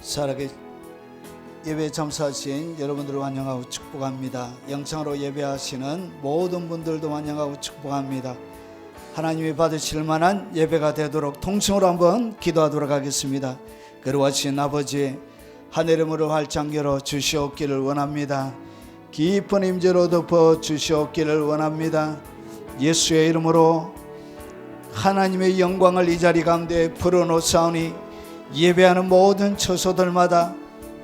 살아계 예배 참석하신 여러분들을 환영하고 축복합니다. 영상으로 예배하시는 모든 분들도 환영하고 축복합니다. 하나님이 받으실 만한 예배가 되도록 통성으로 한번 기도하도록 하겠습니다. 거룩하신 아버지, 하늘의 활짝 열어 주시옵기를 원합니다. 깊은 임재로 덮어 주시옵기를 원합니다. 예수의 이름으로 하나님의 영광을 이 자리 가운데 불어넣사오니 예배하는 모든 처소들마다,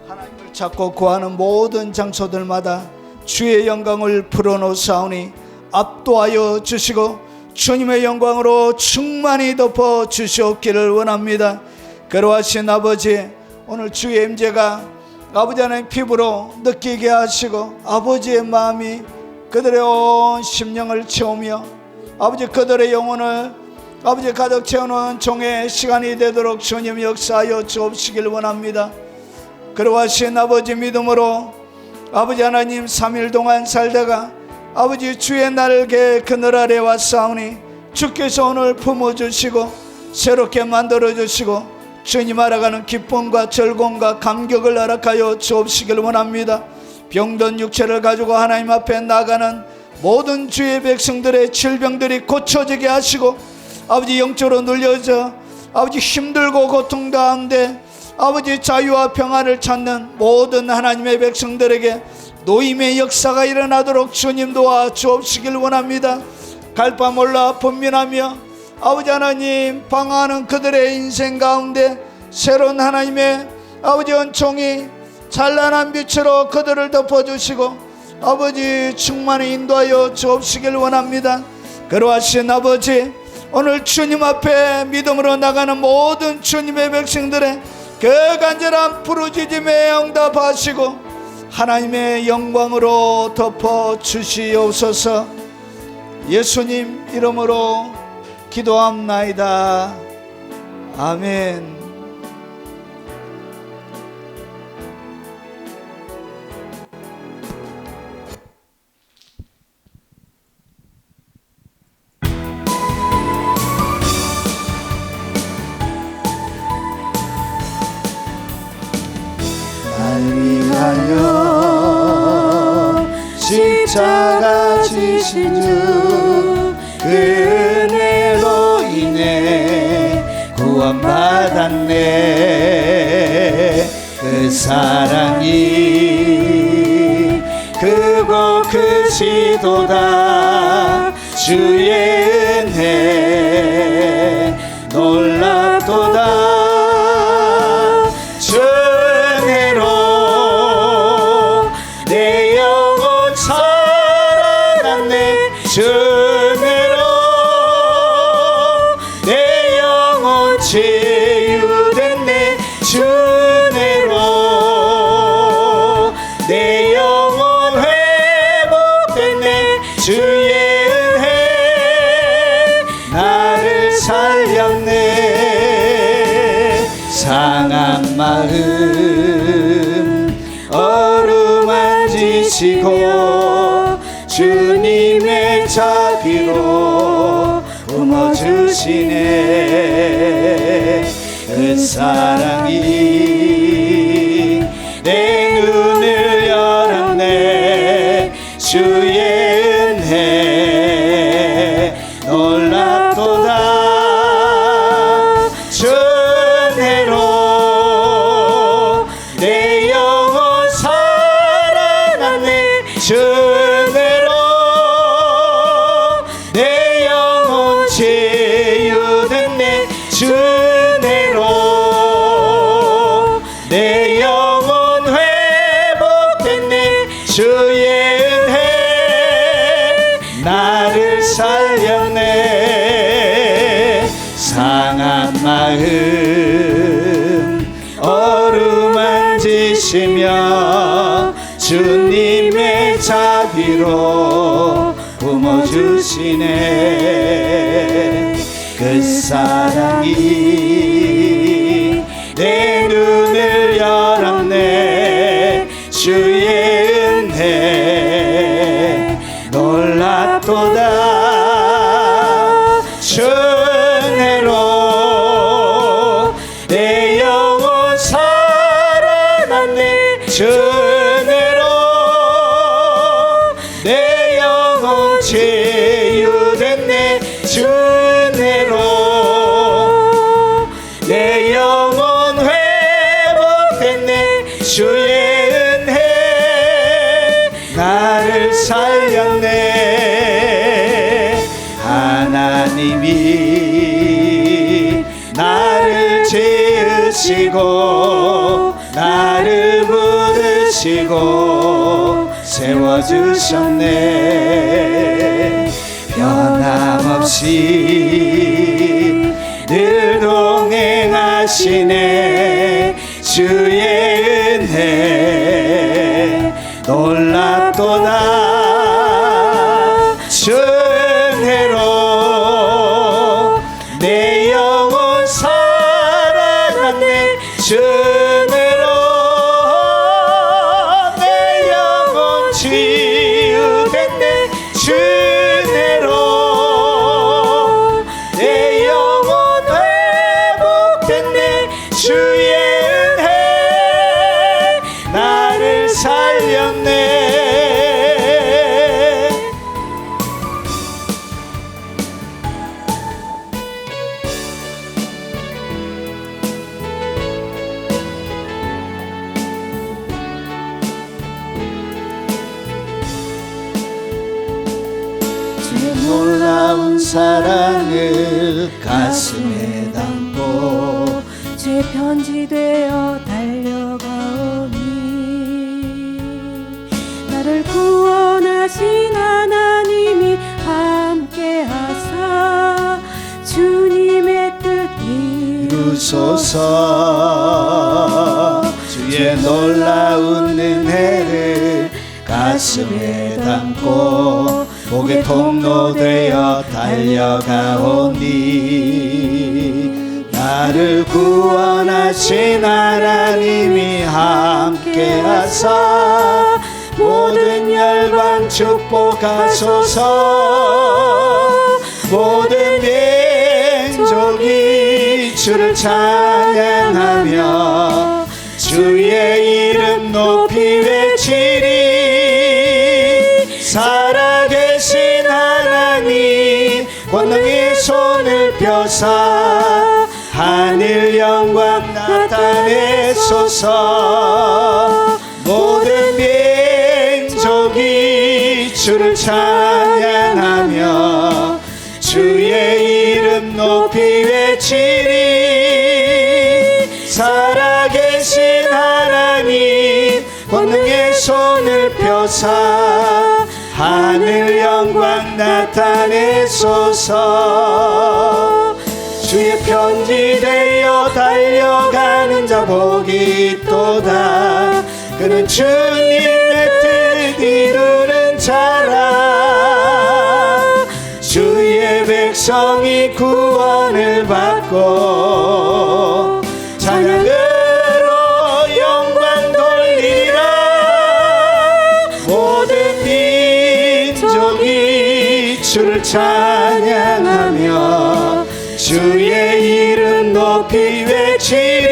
하나님을 찾고 구하는 모든 장소들마다 주의 영광을 불어넣사오니 압도하여 주시고 주님의 영광으로 충만히 덮어 주시옵기를 원합니다. 그러하신 아버지, 오늘 주의 임재가 아버지 하나님 피부로 느끼게 하시고 아버지의 마음이 그들의 온 심령을 채우며 아버지 그들의 영혼을 아버지 가득 채우는 종의 시간이 되도록 주님 역사하여 주옵시길 원합니다. 그러하신 아버지 믿음으로 아버지 하나님 3일 동안 살다가 아버지 주의 날개 그늘 아래 왔사오니 주께서 오늘 품어주시고 새롭게 만들어주시고 주님 알아가는 기쁨과 즐거움과 감격을 허락하여 주옵시길 원합니다. 병든 육체를 가지고 하나님 앞에 나가는 모든 주의 백성들의 질병들이 고쳐지게 하시고 아버지 영적으로 눌려져 아버지 힘들고 고통 가운데 아버지 자유와 평안을 찾는 모든 하나님의 백성들에게 노임의 역사가 일어나도록 주님 도와 주옵시길 원합니다. 갈바 몰라 분민하며 아버지 하나님 방황하는 그들의 인생 가운데 새로운 하나님의 아버지 은총이 찬란한 빛으로 그들을 덮어주시고 아버지 충만히 인도하여 주옵시길 원합니다. 그러하신 아버지, 오늘 주님 앞에 믿음으로 나가는 모든 주님의 백성들의 그 간절한 부르짖음에 응답하시고 하나님의 영광으로 덮어 주시옵소서. 예수님 이름으로 기도합나이다. 아멘. 위하여 십자가 지신 주 그 은혜로 인해 구원받았네. 그 사랑이 크고 크시도다. 주의 은혜 놀랍도다. 주 은혜로 내 영혼 치유됐네. 주 은혜로 내 영혼 회복됐네. 주의 은혜 나를 살렸네. 상한 마음 어루만지시고 주님의 자비로 품어주시네. 그 사랑이 내 눈을 열었네. 주의 은혜 놀랍도다. 주 은혜로 내 영혼 살아났네. 주 은혜로 내 영혼 치유됐네. 주 은혜로 내 영혼 회복됐네. 주의 은혜 나를 살렸네. 상한 마음 어루만지시며 주님의 자비로 품어주시네. 그 사랑이 내 눈을 열었네. 주의 은혜 놀랍도다. 주 은혜로 내 영혼 살 치유됐네 주 은혜로 내 영혼 회복됐네 주의 은혜 나를 살렸네 하나님이 나를 지으시고 나를 부르시고 세워주셨네 변함없이 늘 동행하시네 주의 은혜 놀랍도다 주 은혜로 내 영혼 살아났네 주 은혜로 내 영혼 치유됐네 주 은혜로 내 영혼 회복됐네 주의 은혜 나를 살렸네 놀라운 사랑을 가슴에 담고 주의 편지 되어 달려가오니 나를 구원하신 하나님이 함께하사 주님의 뜻 이루소서 주의 놀라운 은혜를 가슴에 담고 복의 통로 되어 달려가오니 나를 구원하신 하나님이 함께하사 모든 열방 축복하소서 모든 민족이 주를 찬양하며 주의 이름 높이 외치리 살아계신 하나님 권능의 손을 펴사 하늘 영광 나타내소서 모든 민족이 주를 찬양하며 주의 이름 높이 외치리 살아계신 하나님 권능의 손을 펴사 하늘 영광 나타내소서 주의 편지 되어 달려가는 자 복이 있도다 그는 주님의 뜻 이루는 자라 주의 백성이 구원을 받고 찬양으로 영광 돌리라 모든 민족이 주를 찬양하며 주의 이름 높이 외치리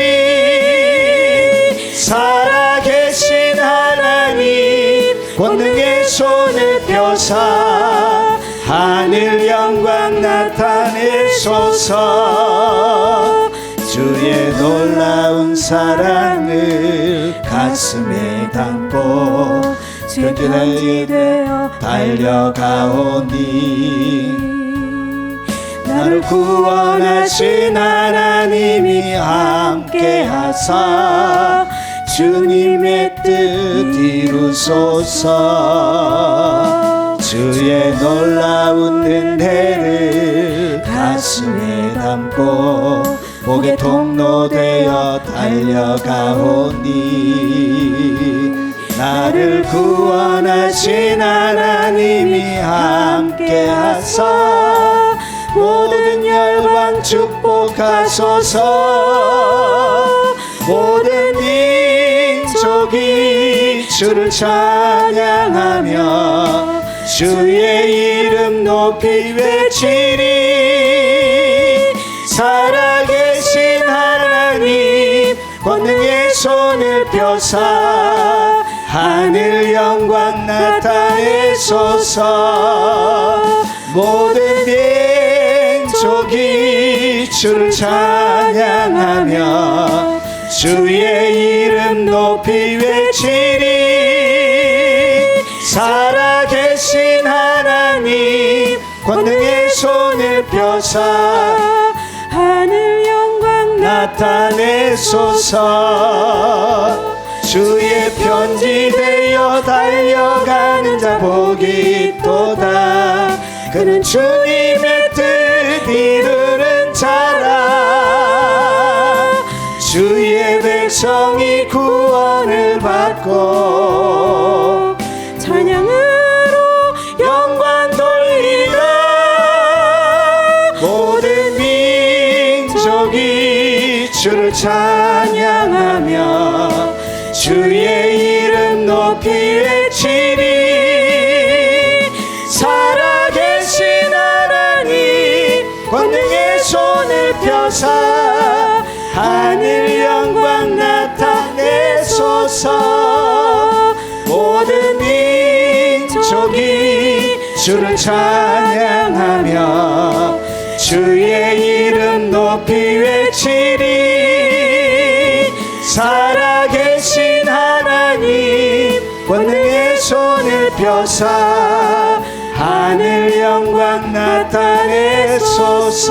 살아계신 하나님 권능의 손을 펴사 하늘 영광 나타내소서 주의 놀라운 사랑을 가슴에 담고 편지 되어 달려가오니 나를 구원하신 하나님이 함께하사 주님의 뜻 이루소서 주의 놀라운 은혜를 가슴에 담고 복의 통로 되어 달려가오니 나를 구원하신 하나님이 함께하사 모든 열방 축복하소서 모든 민족이 주를 찬양하며 주의 이름 높이 외치리 살아계신 하나님 권능의 손을 펴사 하늘 영광 나타내소서. 모든 민족이 주를 찬양하며 주의 이름 높이 외치리. 살아계신 하나님 권능의 손을 펴사 하늘 영광 나타내소서. 주의 편지 되어 달려가는 자 복이 있도다. 그는 주님의 뜻 이루는 자라. 주의 백성이 구원을 받고 찬양으로 영광 돌리라. 모든 민족이 주를 찬양하며 주의 이름 높이 외치리. 살아계신 하나님 권능의 손을 펴사 하늘 영광 나타내소서. 모든 민족이 주를 찬양하며 주의 이름 높이 외치리. 살아계신 하나님 권능의 손을 펴사 하늘 영광 나타내소서.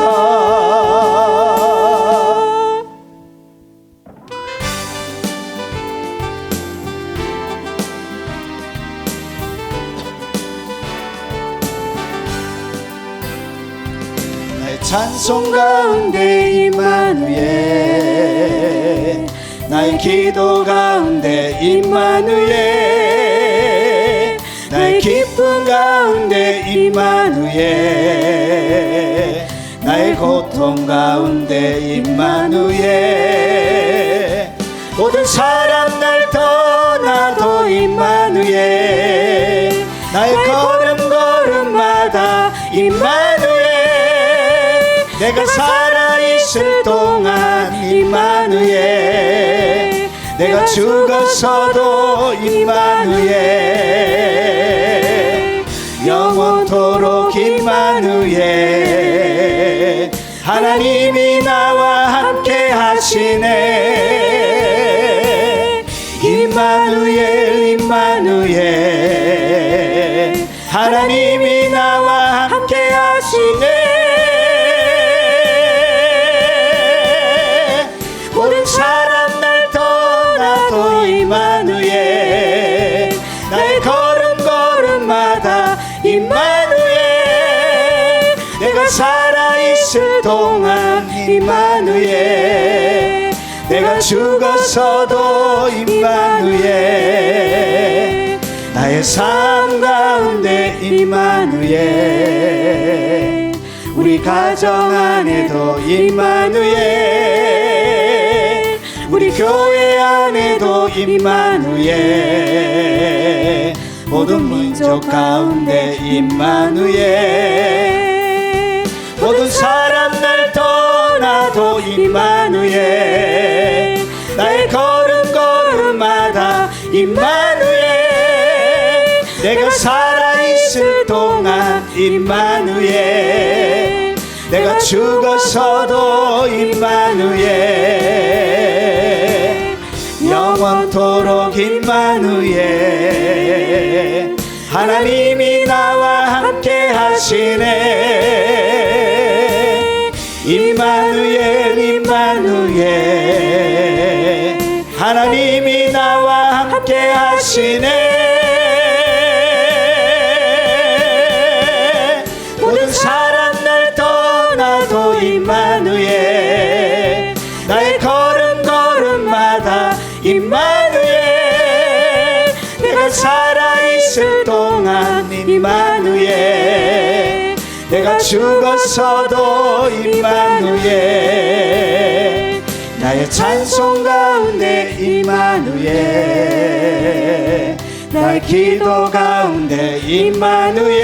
나의 찬송 가운데 임마누엘, 나의 기도 가운데 임마누엘, 나의 기쁨 가운데 임마누엘, 나의 고통 가운데 임마누엘, 모든 사람 날 떠나도 임마누엘, 나의 걸음걸음마다 임마누엘, 내가 살아있을 동안 임마누엘, 내가 죽었어도 임마누엘, 영원토록 임마누엘, 하나님이 나와 함께 하시네. 임마누엘 임마누엘, 하나님이 나와 함께 하시네. 모든 사람 날 떠나도 임마누엘, 나의 걸음걸음마다 임마누엘, 내가 살아있을 동안 임마누엘, 내가 죽었어도 임마누엘, 나의 삶 가운데 임마누엘, 우리 가정 안에도 임마누엘, 우리 교회 안에도 임마누엘, 모든 민족 가운데 임마누엘, 모든 사람 날 떠나도 임마누엘, 나의 걸음걸음마다 임마누엘, 내가 살아있을 동안 임마누엘, 내가 죽었어도 임마누엘, 영원토록 임마누엘, 하나님이 나와 함께 하시네. 임마누엘 임마누엘, 하나님이 나와 함께 하시네. 모든 사람 날 떠나도 임마누엘, 나의 걸음걸음마다 임마누엘, 내가 살아있을 동안 임마누엘, 내가 죽었어도 임마누엘, 나의 찬송 가운데 임마누엘, 나의 기도 가운데 임마누엘,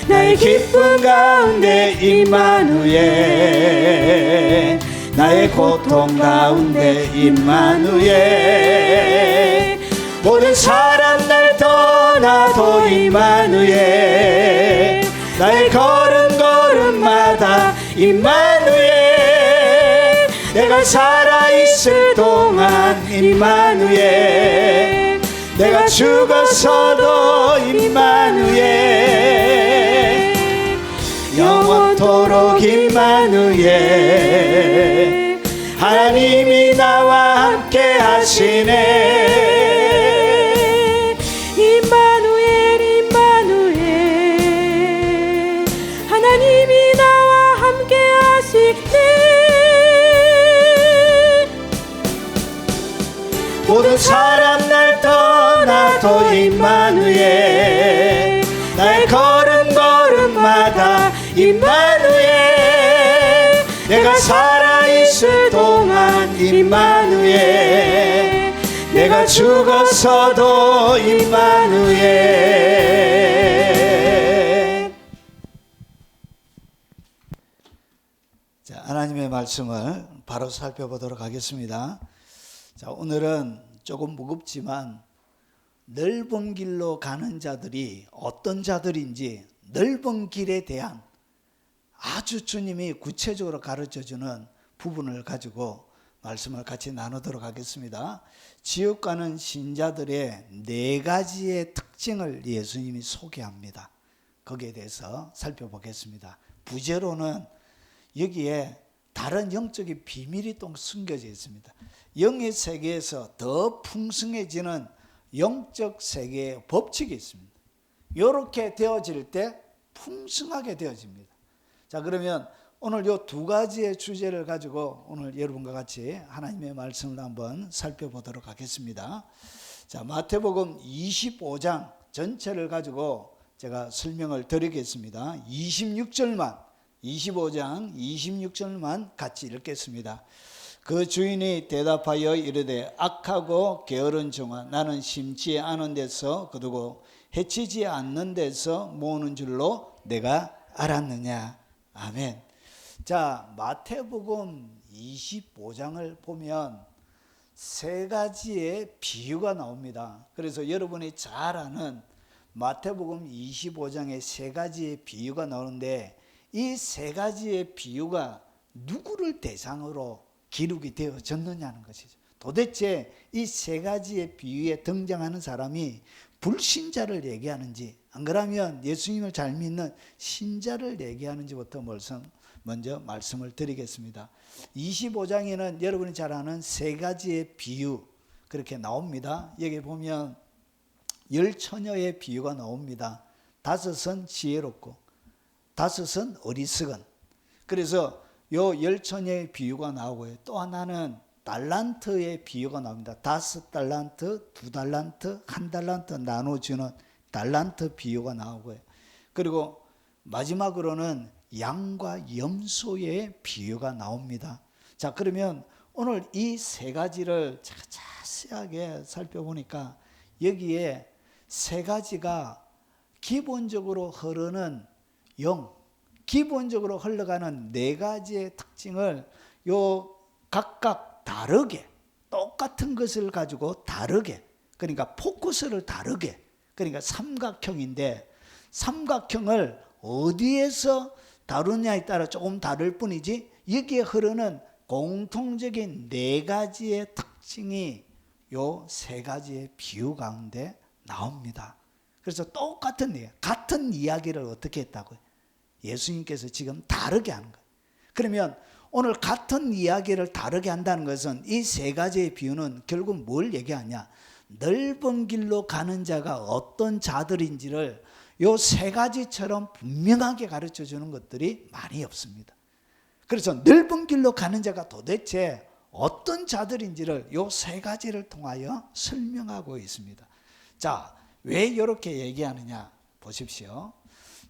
나의 기쁨 가운데 임마누엘, 나의 고통 가운데 임마누엘, 모든 사람 날 떠나도 임마누엘 나의 걸음걸음마다 임마누엘 내가 살아있을 동안 임마누엘 내가 죽었어도 임마누엘 영원토록 임마누엘 하나님이 나와 함께 하시네 임마누엘 임마누엘 하나님이 나와 함께 하시네 모든 사람 날 떠나도 임마누엘 나의 걸음걸음마다 임마누엘 내가 살아있을 동안 임마누엘 내가 죽었어도 임마누엘. 자, 하나님의 말씀을 바로 살펴보도록 하겠습니다. 자, 오늘은 조금 무겁지만 넓은 길로 가는 자들이 어떤 자들인지 넓은 길에 대한 아주 주님이 구체적으로 가르쳐주는 부분을 가지고 말씀을 같이 나누도록 하겠습니다. 지옥 가는 신자들의 4가지의 특징을 예수님이 소개합니다. 거기에 대해서 살펴보겠습니다. 부제로는 여기에 다른 영적인 비밀이 또 숨겨져 있습니다. 영의 세계에서 더 풍성해지는 영적 세계의 법칙이 있습니다. 이렇게 되어질 때 풍성하게 되어집니다. 자, 그러면 오늘 이 2가지의 주제를 가지고 오늘 여러분과 같이 하나님의 말씀을 한번 살펴보도록 하겠습니다. 자, 마태복음 25장 전체를 가지고 제가 설명을 드리겠습니다. 25장 26절만 같이 읽겠습니다. 그 주인이 대답하여 이르되 악하고 게으른 종아 나는 심지 않은 데서 거두고 해치지 않는 데서 모으는 줄로 내가 알았느냐. 아멘. 자, 마태복음 25장을 보면 3가지의 비유가 나옵니다. 그래서 여러분이 잘 아는 마태복음 25장에 3가지의 비유가 나오는데 이 3가지의 비유가 누구를 대상으로 기록이 되어졌느냐는 것이죠. 도대체 이 3가지의 비유에 등장하는 사람이 불신자를 얘기하는지 안 그러면 예수님을 잘 믿는 신자를 얘기하는지부터 먼저 말씀을 드리겠습니다. 25장에는 여러분이 잘 아는 3가지의 비유 그렇게 나옵니다. 여기 보면 10처녀의 비유가 나옵니다. 5은 지혜롭고 5은 어리석은. 그래서 요 10처녀의 비유가 나오고요. 또 하나는 달란트의 비유가 나옵니다. 5달란트, 2달란트, 1달란트 나눠주는 달란트 비유가 나오고요. 그리고 마지막으로는 양과 염소의 비유가 나옵니다. 자, 그러면 오늘 이 3가지를 자세하게 살펴보니까 여기에 3가지가 기본적으로 흐르는 기본적으로 흘러가는 4가지의 특징을 요 각각 다르게 똑같은 것을 가지고 다르게 그러니까 포커스를 다르게 그러니까 삼각형인데 삼각형을 어디에서 다루냐에 따라 조금 다를 뿐이지 여기에 흐르는 공통적인 4가지의 특징이 요 3가지의 비유 가운데 나옵니다. 그래서 똑같은 같은 이야기를 어떻게 했다고요? 예수님께서 지금 다르게 하는 거예요. 그러면 오늘 같은 이야기를 다르게 한다는 것은 이 3가지의 비유는 결국 뭘 얘기하냐? 넓은 길로 가는 자가 어떤 자들인지를 요 3가지처럼 분명하게 가르쳐 주는 것들이 많이 없습니다. 그래서 넓은 길로 가는 자가 도대체 어떤 자들인지를 요 3가지를 통하여 설명하고 있습니다. 자, 왜 이렇게 얘기하느냐 보십시오.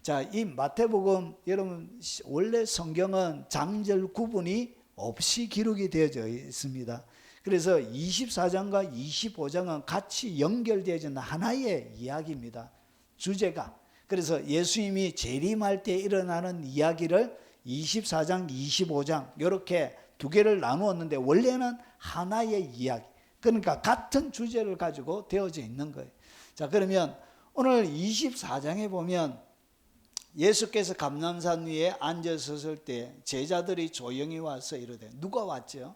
자, 이 마태복음 여러분 원래 성경은 장절 구분이 없이 기록이 되어져 있습니다. 그래서 24장과 25장은 같이 연결되어진 하나의 이야기입니다. 주제가. 그래서 예수님이 재림할 때 일어나는 이야기를 24장, 25장 이렇게 2개를 나누었는데 원래는 하나의 이야기. 그러니까 같은 주제를 가지고 되어져 있는 거예요. 자, 그러면 오늘 24장에 보면 예수께서 감람산 위에 앉으셨을 때 제자들이 조용히 와서 이르되, 누가 왔죠?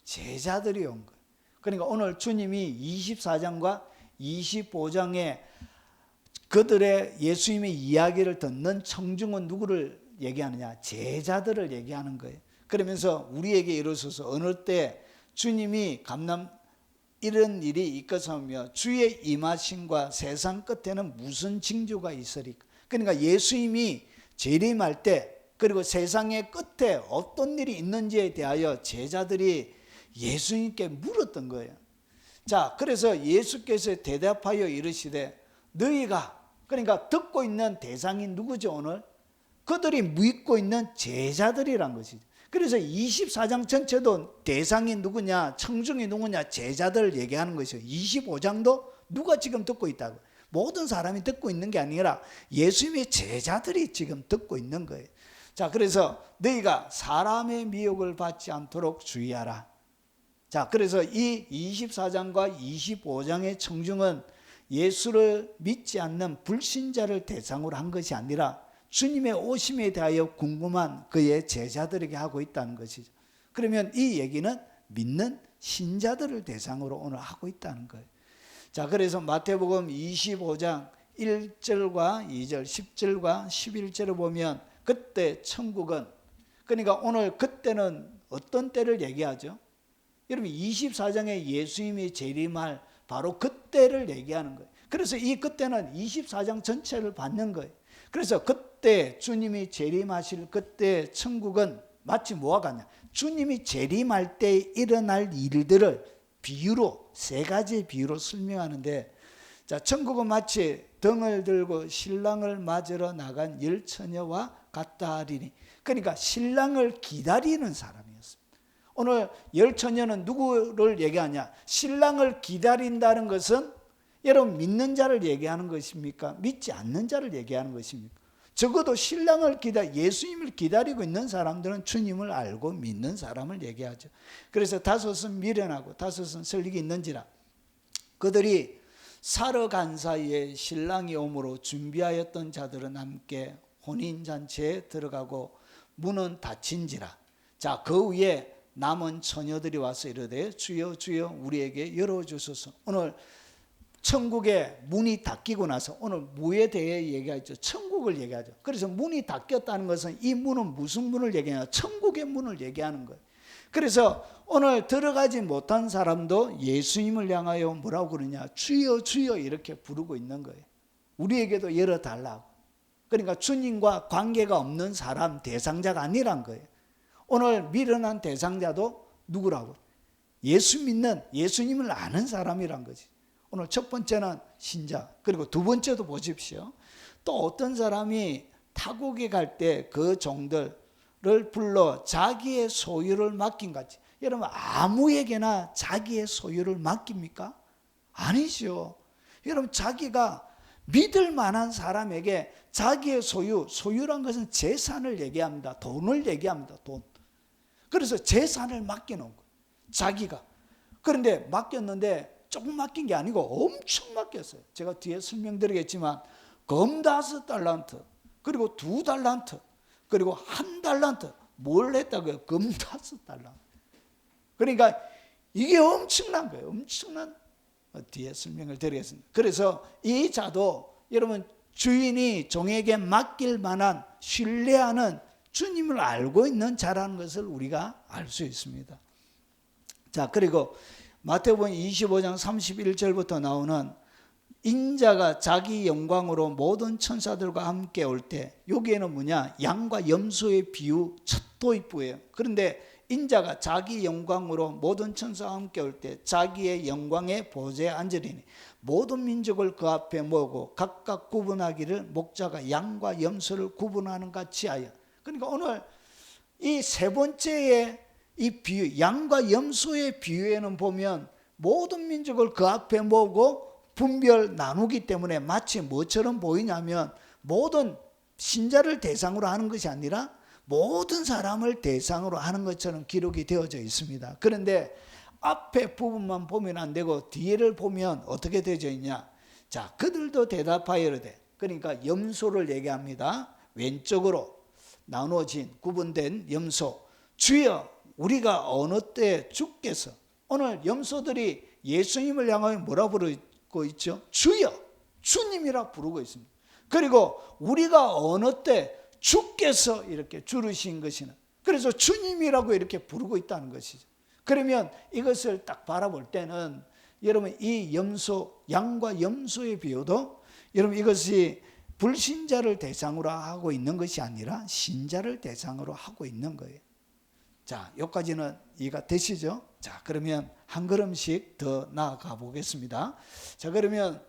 제자들이 온 거예요. 그러니까 오늘 주님이 24장과 25장에 그들의 예수님의 이야기를 듣는 청중은 누구를 얘기하느냐? 제자들을 얘기하는 거예요. 그러면서 우리에게 이르소서 어느 때 주님이 이런 일이 있겠으며 주의 임하심과 세상 끝에는 무슨 징조가 있으리까? 그러니까 예수님이 재림할 때 그리고 세상의 끝에 어떤 일이 있는지에 대하여 제자들이 예수님께 물었던 거예요. 자, 그래서 예수께서 대답하여 이르시되 너희가, 그러니까 듣고 있는 대상이 누구죠 오늘? 그들이 믿고 있는 제자들이란 것이죠. 그래서 24장 전체도 대상이 누구냐, 청중이 누구냐, 제자들을 얘기하는 것이죠. 25장도 누가 지금 듣고 있다고? 모든 사람이 듣고 있는 게 아니라 예수님의 제자들이 지금 듣고 있는 거예요. 자, 그래서 너희가 사람의 미혹을 받지 않도록 주의하라. 자, 그래서 이 24장과 25장의 청중은 예수를 믿지 않는 불신자를 대상으로 한 것이 아니라 주님의 오심에 대하여 궁금한 그의 제자들에게 하고 있다는 것이죠. 그러면 이 얘기는 믿는 신자들을 대상으로 오늘 하고 있다는 거예요. 자, 그래서 마태복음 25장 1절과 2절, 10절과 11절을 보면 그때 천국은, 그러니까 오늘 그때는 어떤 때를 얘기하죠? 여러분 24장에 예수님이 재림할 바로 그때를 얘기하는 거예요. 그래서 이 그때는 24장 전체를 받는 거예요. 그래서 그때 주님이 재림하실 그때 천국은 마치 뭐와 같냐? 주님이 재림할 때 일어날 일들을 비유로, 세 가지 비유로 설명하는데, 자, 천국은 마치 등을 들고 신랑을 맞으러 나간 열 처녀와 같다 하리니, 그러니까 신랑을 기다리는 사람이었습니다. 오늘 열 처녀는 누구를 얘기하냐? 신랑을 기다린다는 것은 여러분 믿는 자를 얘기하는 것입니까? 믿지 않는 자를 얘기하는 것입니까? 적어도 신랑을 예수님을 기다리고 있는 사람들은 주님을 알고 믿는 사람을 얘기하죠. 그래서 다섯은 미련하고 다섯은 설익이 있는지라 그들이 사러 간 사이에 신랑이 오므로 준비하였던 자들은 함께 혼인잔치에 들어가고 문은 닫힌지라. 자, 그 위에 남은 처녀들이 와서 이르되 주여 주여 우리에게 열어주소서. 오늘 천국의 문이 닫히고 나서 오늘 무에 대해 얘기하죠. 천국을 얘기하죠. 그래서 문이 닫혔다는 것은 이 문은 무슨 문을 얘기하냐? 천국의 문을 얘기하는 거예요. 그래서 오늘 들어가지 못한 사람도 예수님을 향하여 뭐라고 그러냐? 주여 주여 이렇게 부르고 있는 거예요. 우리에게도 열어달라고. 그러니까 주님과 관계가 없는 사람, 대상자가 아니란 거예요. 오늘 미련한 대상자도 누구라고? 예수 믿는, 예수님을 아는 사람이란 거지. 오늘 첫 번째는 신자, 그리고 두 번째도 보십시오. 또 어떤 사람이 타국에 갈 때 그 종들을 불러 자기의 소유를 맡긴 같이. 여러분 아무에게나 자기의 소유를 맡깁니까? 아니죠. 여러분 자기가 믿을 만한 사람에게 자기의 소유란 것은 재산을 얘기합니다. 돈을 얘기합니다. 돈. 그래서 재산을 맡겨놓은 거예요. 자기가. 그런데 맡겼는데 조금 맡긴 게 아니고 엄청 맡겼어요. 제가 뒤에 설명드리겠지만 검 5달란트, 그리고 2달란트, 그리고 1달란트. 뭘 했다고요? 검 5달란트. 그러니까 이게 엄청난 거예요. 엄청난, 뒤에 설명을 드리겠습니다. 그래서 이 자도 여러분 주인이 종에게 맡길 만한 신뢰하는 주님을 알고 있는 자라는 것을 우리가 알 수 있습니다. 자, 그리고 마태복음 25장 31절부터 나오는 인자가 자기 영광으로 모든 천사들과 함께 올 때, 여기에는 뭐냐? 양과 염소의 비유 첫 도입부예요. 그런데 인자가 자기 영광으로 모든 천사와 함께 올 때 자기의 영광의 보좌에 앉으리니 모든 민족을 그 앞에 모으고 각각 구분하기를 목자가 양과 염소를 구분하는 같이 하여. 그러니까 오늘 이 세 번째의 이 비유, 양과 염소의 비유에는 보면 모든 민족을 그 앞에 모으고 분별 나누기 때문에 마치 뭐처럼 보이냐면 모든 신자를 대상으로 하는 것이 아니라 모든 사람을 대상으로 하는 것처럼 기록이 되어져 있습니다. 그런데 앞에 부분만 보면 안 되고 뒤를 보면 어떻게 되어 있냐. 자, 그들도 대답하여 이르되, 그러니까 염소를 얘기합니다. 왼쪽으로 나누어진 구분된 염소. 주여, 우리가 어느 때 주께서, 오늘 염소들이 예수님을 향하여 뭐라 부르고 있죠? 주여, 주님이라 부르고 있습니다. 그리고 우리가 어느 때 주께서 이렇게 주르신 것이나, 그래서 주님이라고 이렇게 부르고 있다는 것이죠. 그러면 이것을 딱 바라볼 때는 여러분, 이 염소, 양과 염소의 비유도 여러분 이것이 불신자를 대상으로 하고 있는 것이 아니라 신자를 대상으로 하고 있는 거예요. 자, 여기까지는 이해가 되시죠? 자, 그러면 한 걸음씩 더 나아가 보겠습니다. 자, 그러면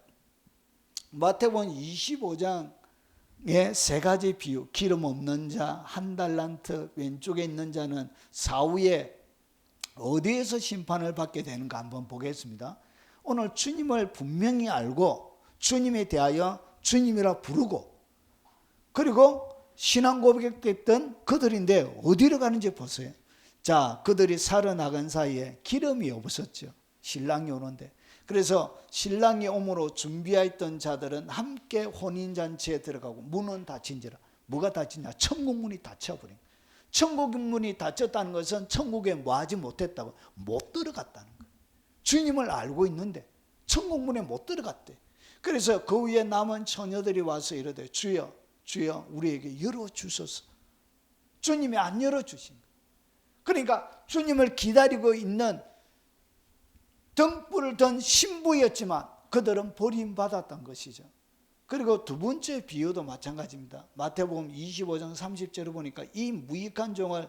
마태복음 25장의 세 가지 비유, 기름 없는 자, 한 달란트, 왼쪽에 있는 자는 사후에 어디에서 심판을 받게 되는가 한번 보겠습니다. 오늘 주님을 분명히 알고 주님에 대하여 주님이라 부르고, 그리고 신앙 고백했던 그들인데 어디로 가는지 보세요. 자, 그들이 살아나간 사이에 기름이 없었죠. 신랑이 오는데. 그래서 신랑이 오므로 준비하였던 자들은 함께 혼인잔치에 들어가고 문은 닫힌지라. 뭐가 닫힌냐? 천국 문이 닫혀버린. 천국 문이 닫혔다는 것은 천국에 뭐 하지 못했다고, 못 들어갔다는 거예요. 주님을 알고 있는데 천국 문에 못 들어갔대. 그래서 그 위에 남은 처녀들이 와서 이르되, 주여, 주여, 우리에게 열어주소서. 주님이 안 열어주신 거예요. 그러니까 주님을 기다리고 있는 등불을 든 신부였지만 그들은 버림받았던 것이죠. 그리고 두 번째 비유도 마찬가지입니다. 마태복음 25장 30절을 보니까 이 무익한 종을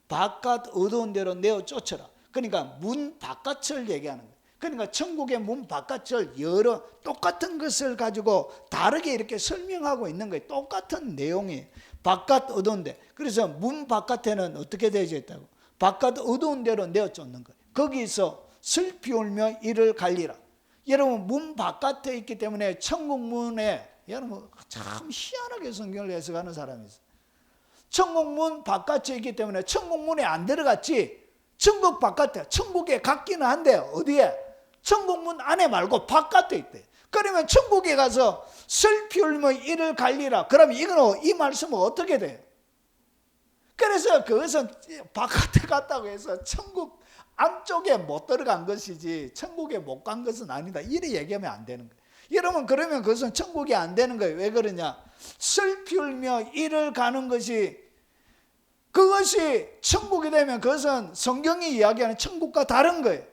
바깥 어두운 데로 내어 쫓아라. 그러니까 문 바깥을 얘기하는 거예요. 그러니까 천국의 문 바깥을 여러 똑같은 것을 가지고 다르게 이렇게 설명하고 있는 거예요. 똑같은 내용이 바깥 어두운 데. 그래서 문 바깥에는 어떻게 되어 있다고? 바깥 어두운 데로 내어 쫓는 거예요. 거기서 슬피 울며 이를 갈리라. 여러분, 문 바깥에 있기 때문에 천국 문에, 여러분 참 희한하게 성경을 해석하는 사람이 있어요. 천국 문 바깥에 있기 때문에 천국 문에 안 들어갔지, 천국 바깥에, 천국에 갔기는 한데 어디에? 천국 문 안에 말고 바깥에 있대. 그러면 천국에 가서 슬피 울며 이를 갈리라. 그러면 이거는, 이 말씀은 어떻게 돼요? 그래서 그것은 바깥에 갔다고 해서 천국 안쪽에 못 들어간 것이지 천국에 못 간 것은 아니다. 이렇게 얘기하면 안 되는 거예요. 여러분, 그러면 그것은 천국이 안 되는 거예요. 왜 그러냐? 슬피 울며 이를 가는 것이, 그것이 천국이 되면 그것은 성경이 이야기하는 천국과 다른 거예요.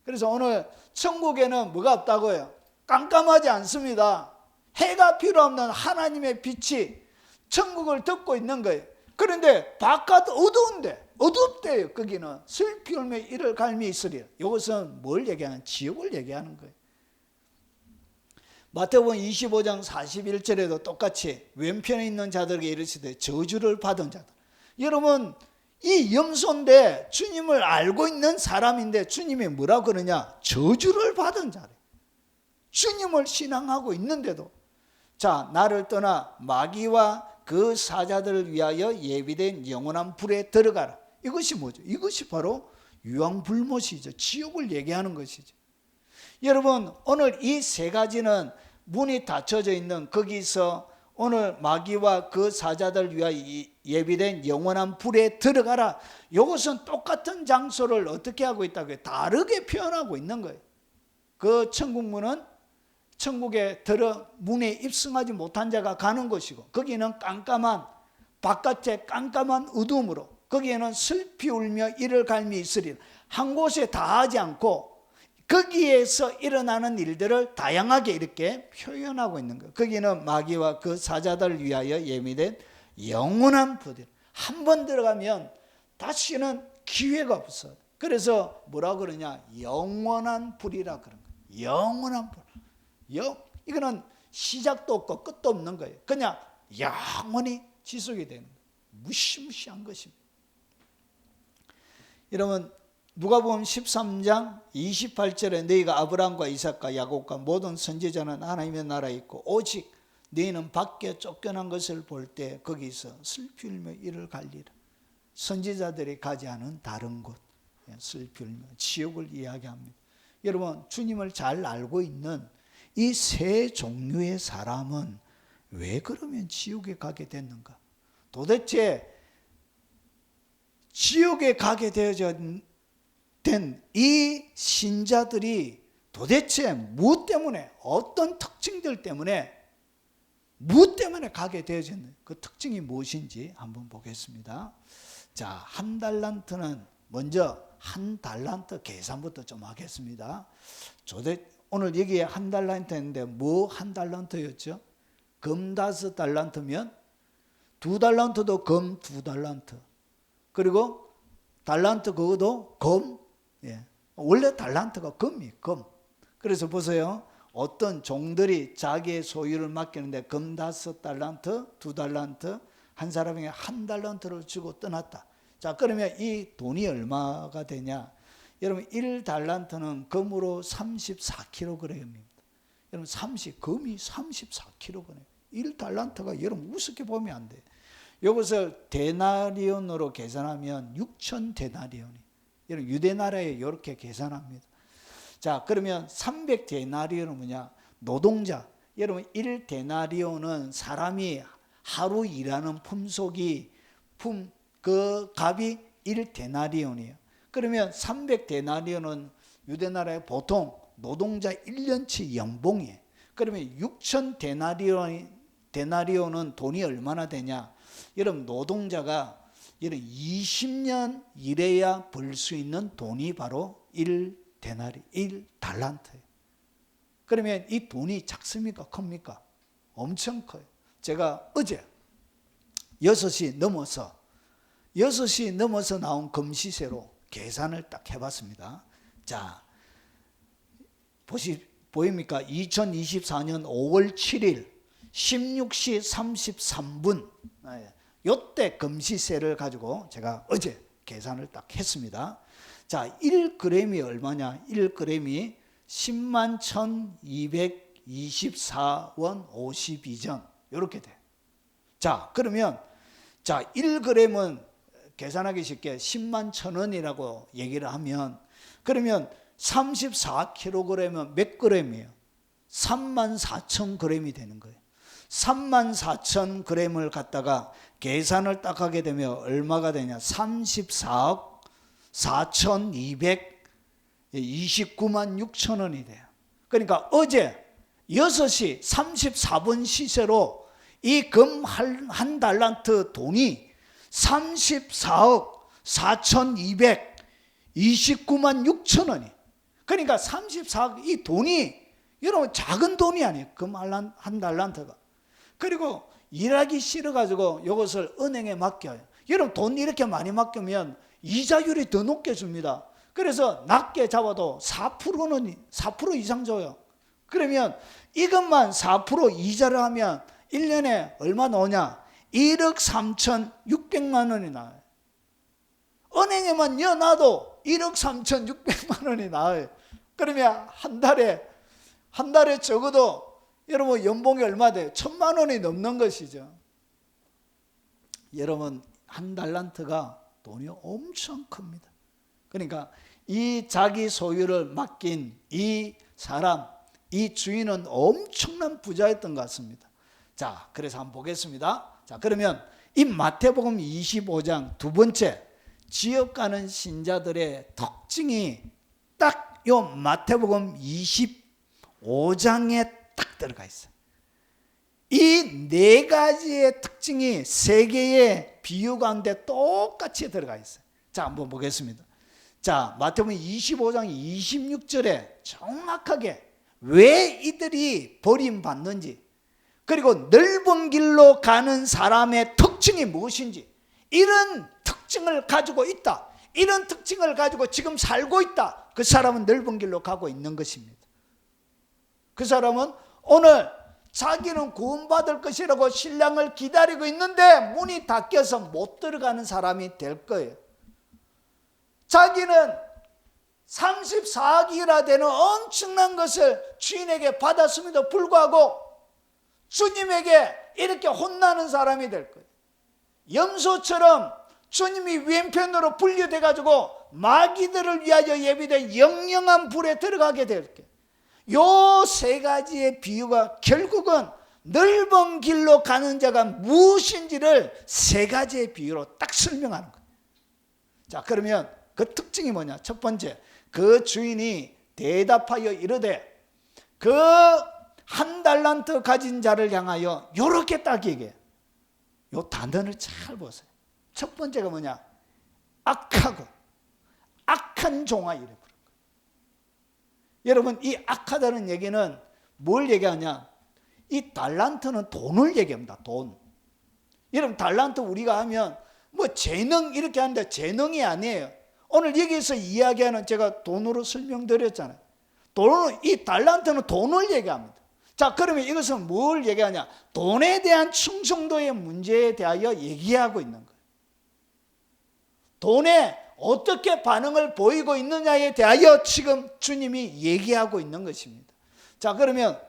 그래서 오늘 천국에는 뭐가 없다고요? 깜깜하지 않습니다. 해가 필요 없는 하나님의 빛이 천국을 덮고 있는 거예요. 그런데 바깥 어두운데, 어둡대요. 거기는 슬피 울며 이를 갈미 있으리라. 이것은 뭘 얘기하는? 지옥을 얘기하는 거예요. 마태복음 25장 41절에도 똑같이 왼편에 있는 자들에게 이르시되 저주를 받은 자들. 여러분, 이 염소인데 주님을 알고 있는 사람인데 주님이 뭐라고 그러냐? 저주를 받은 자래. 주님을 신앙하고 있는데도. 자, 나를 떠나 마귀와 그 사자들을 위하여 예비된 영원한 불에 들어가라. 이것이 뭐죠? 이것이 바로 유황불못이죠. 지옥을 얘기하는 것이죠. 여러분, 오늘 이 세 가지는 문이 닫혀져 있는 거기서 오늘 마귀와 그 사자들 위하여 예비된 영원한 불에 들어가라. 이것은 똑같은 장소를 어떻게 하고 있다고요? 다르게 표현하고 있는 거예요. 그 천국문은 천국에 들어 문에 입성하지 못한 자가 가는 곳이고, 거기는 깜깜한, 바깥에 깜깜한 어두움으로, 거기에는 슬피 울며 이를 갈미 있으리라. 한 곳에 다 하지 않고 거기에서 일어나는 일들을 다양하게 이렇게 표현하고 있는 거예요. 거기는 마귀와 그 사자들을 위하여 예비된 영원한 불. 한 번 들어가면 다시는 기회가 없어요. 그래서 뭐라 그러냐? 영원한 불이라 그런 거예요. 영원한 불. 이거는 시작도 없고 끝도 없는 거예요. 그냥 영원히 지속이 되는 거예요. 무시무시한 것입니다. 여러분, 누가복음 13장 28절에 너희가 아브라함과 이삭과 야곱과 모든 선지자는 하나님의 나라에 있고 오직 너희는 밖에 쫓겨난 것을 볼 때 거기서 슬피 울며 이를 갈리라. 선지자들이 가지 않은 다른 곳. 슬피울며 지옥을 이야기합니다. 여러분, 주님을 잘 알고 있는 이 세 종류의 사람은 왜 그러면 지옥에 가게 됐는가? 도대체 지옥에 가게 되어져 된 이 신자들이 도대체 무엇 때문에, 어떤 특징들 때문에, 무엇 때문에 가게 되어졌는 그 특징이 무엇인지 한번 보겠습니다. 자, 한 달란트는 먼저 한 달란트 계산부터 좀 하겠습니다. 오늘 여기에 한 달란트 했는데 뭐 한 달란트였죠? 금 5달란트면 2달란트도 금 2달란트. 그리고 달란트 그것도 금. 원래 달란트가 금이 금. 그래서 보세요. 어떤 종들이 자기의 소유를 맡기는데 금 5달란트, 2달란트, 한 사람에게 1달란트를 주고 떠났다. 자, 그러면 이 돈이 얼마가 되냐? 여러분, 1달란트는 금으로 34kg입니다. 여러분, 금이 34kg. 1달란트가 여러분 우습게 보면 안 돼요. 이것을 데나리온으로 계산하면 6,000데나리온이. 여러분, 유대나라에 이렇게 계산합니다. 자, 그러면 300데나리온은 뭐냐? 노동자. 여러분, 1데나리온은 사람이 하루 일하는 그 값이 1데나리온이에요. 그러면 300데나리온은 유대나라의 보통 노동자 1년치 연봉이에요. 그러면 6,000데나리온은 돈이 얼마나 되냐? 여러분, 노동자가 20년 일해야 벌 수 있는 돈이 바로 1달란트예요. 그러면 이 돈이 작습니까? 큽니까? 엄청 커요. 제가 어제 6시 넘어서 나온 금시세로 계산을 딱 해봤습니다. 자, 보입니까? 2024년 5월 7일 16시 33분 요때 금시세를 가지고 제가 어제 계산을 딱 했습니다. 자, 1g이 얼마냐? 1g이 101,224원 52전 이렇게 돼. 자, 그러면 1g은 계산하기 쉽게 101,000원이라고 얘기를 하면, 그러면 34kg은 몇 g이에요? 34,000g이 되는 거예요. 34,000g을 갖다가 계산을 딱 하게 되면 얼마가 되냐? 34억 4,229만 6천원이 돼요. 그러니까 어제 6시 34분 시세로 이 금 한 달란트 돈이 34억 4,229만 6천원이. 그러니까 34억, 이 돈이 여러분 작은 돈이 아니에요. 금 한 달란트가. 그리고 일하기 싫어가지고 이것을 은행에 맡겨요. 여러분, 돈 이렇게 많이 맡기면 이자율이 더 높게 줍니다. 그래서 낮게 잡아도 4% 이상 줘요. 그러면 이것만 4% 이자를 하면 1년에 얼마 나오냐? 1억 3,600만 원이 나와요. 은행에만 넣어놔도 1억 3,600만 원이 나와요. 그러면 한 달에 적어도 여러분 연봉이 얼마 돼요? 1,000만 원이 넘는 것이죠. 여러분, 한 달란트가 돈이 엄청 큽니다. 그러니까 이 자기 소유를 맡긴 이 사람, 이 주인은 엄청난 부자였던 것 같습니다. 자, 그래서 한번 보겠습니다. 자, 그러면 이 마태복음 25장 두 번째, 지옥 가는 신자들의 특징이 딱 요 마태복음 25장에 딱 들어가 있어요. 이 네 가지의 특징이 세 개의 비유 가운데 똑같이 들어가 있어요. 자, 한번 보겠습니다. 자, 마태복음 25장 26절에 정확하게 왜 이들이 버림받는지, 그리고 넓은 길로 가는 사람의 특징이 무엇인지, 이런 특징을 가지고 있다, 이런 특징을 가지고 지금 살고 있다, 그 사람은 넓은 길로 가고 있는 것입니다. 그 사람은 오늘 자기는 구원받을 것이라고 신랑을 기다리고 있는데 문이 닫혀서 못 들어가는 사람이 될 거예요. 자기는 34억이라 되는 엄청난 것을 주인에게 받았음에도 불구하고 주님에게 이렇게 혼나는 사람이 될 거예요. 염소처럼 주님이 왼편으로 분리돼 가지고 마귀들을 위하여 예비된 영영한 불에 들어가게 될게. 요 세 가지의 비유가 결국은 넓은 길로 가는 자가 무엇인지를 세 가지의 비유로 딱 설명하는 거예요. 자, 그러면 그 특징이 뭐냐? 첫 번째, 그 주인이 대답하여 이르되 그 한 달란트 가진 자를 향하여 요렇게 딱 얘기해. 요 단어를 잘 보세요. 첫 번째가 뭐냐? 악하고 악한 종아 이래 부른 거예요. 여러분, 이 악하다는 얘기는 뭘 얘기하냐? 이 달란트는 돈을 얘기합니다. 돈. 여러분, 달란트 우리가 하면 뭐 재능 이렇게 하는데 재능이 아니에요. 오늘 여기서 이야기하는, 제가 돈으로 설명드렸잖아요. 이 달란트는 돈을 얘기합니다. 자, 그러면 이것은 뭘 얘기하냐? 돈에 대한 충성도의 문제에 대하여 얘기하고 있는 거예요. 돈에 어떻게 반응을 보이고 있느냐에 대하여 지금 주님이 얘기하고 있는 것입니다. 자, 그러면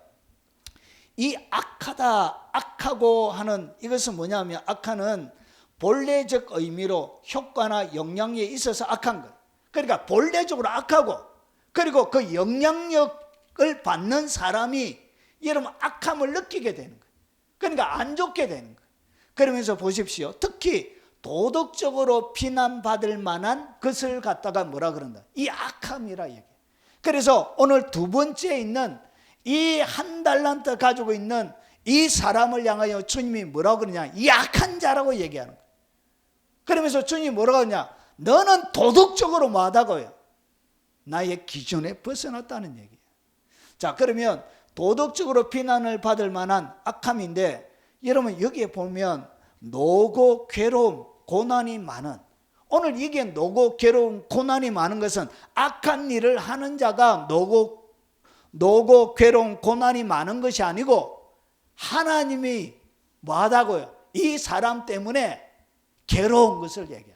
이 악하다, 악하고 하는 이것은 뭐냐면, 악하는 본래적 의미로 효과나 영향력에 있어서 악한 것. 그러니까 본래적으로 악하고, 그리고 그 영향력을 받는 사람이 여러분 악함을 느끼게 되는 거예요. 그러니까 안 좋게 되는 거예요. 그러면서 보십시오. 특히 도덕적으로 비난받을 만한 것을 갖다가 뭐라 그런다? 이 악함이라 얘기해요. 그래서 오늘 두 번째에 있는 이 한 달란트 가지고 있는 이 사람을 향하여 주님이 뭐라고 그러냐? 이 악한 자라고 얘기하는 거예요. 그러면서 주님이 뭐라고 하냐? 너는 도덕적으로 뭐하다고요? 나의 기준에 벗어났다는 얘기예요. 자, 그러면 도덕적으로 비난을 받을 만한 악함인데, 여러분 여기에 보면 노고, 괴로움, 고난이 많은, 오늘 이게 노고, 괴로움, 고난이 많은 것은 악한 일을 하는 자가 노고, 괴로움, 고난이 많은 것이 아니고 하나님이 뭐하다고요? 이 사람 때문에 괴로운 것을 얘기합니다.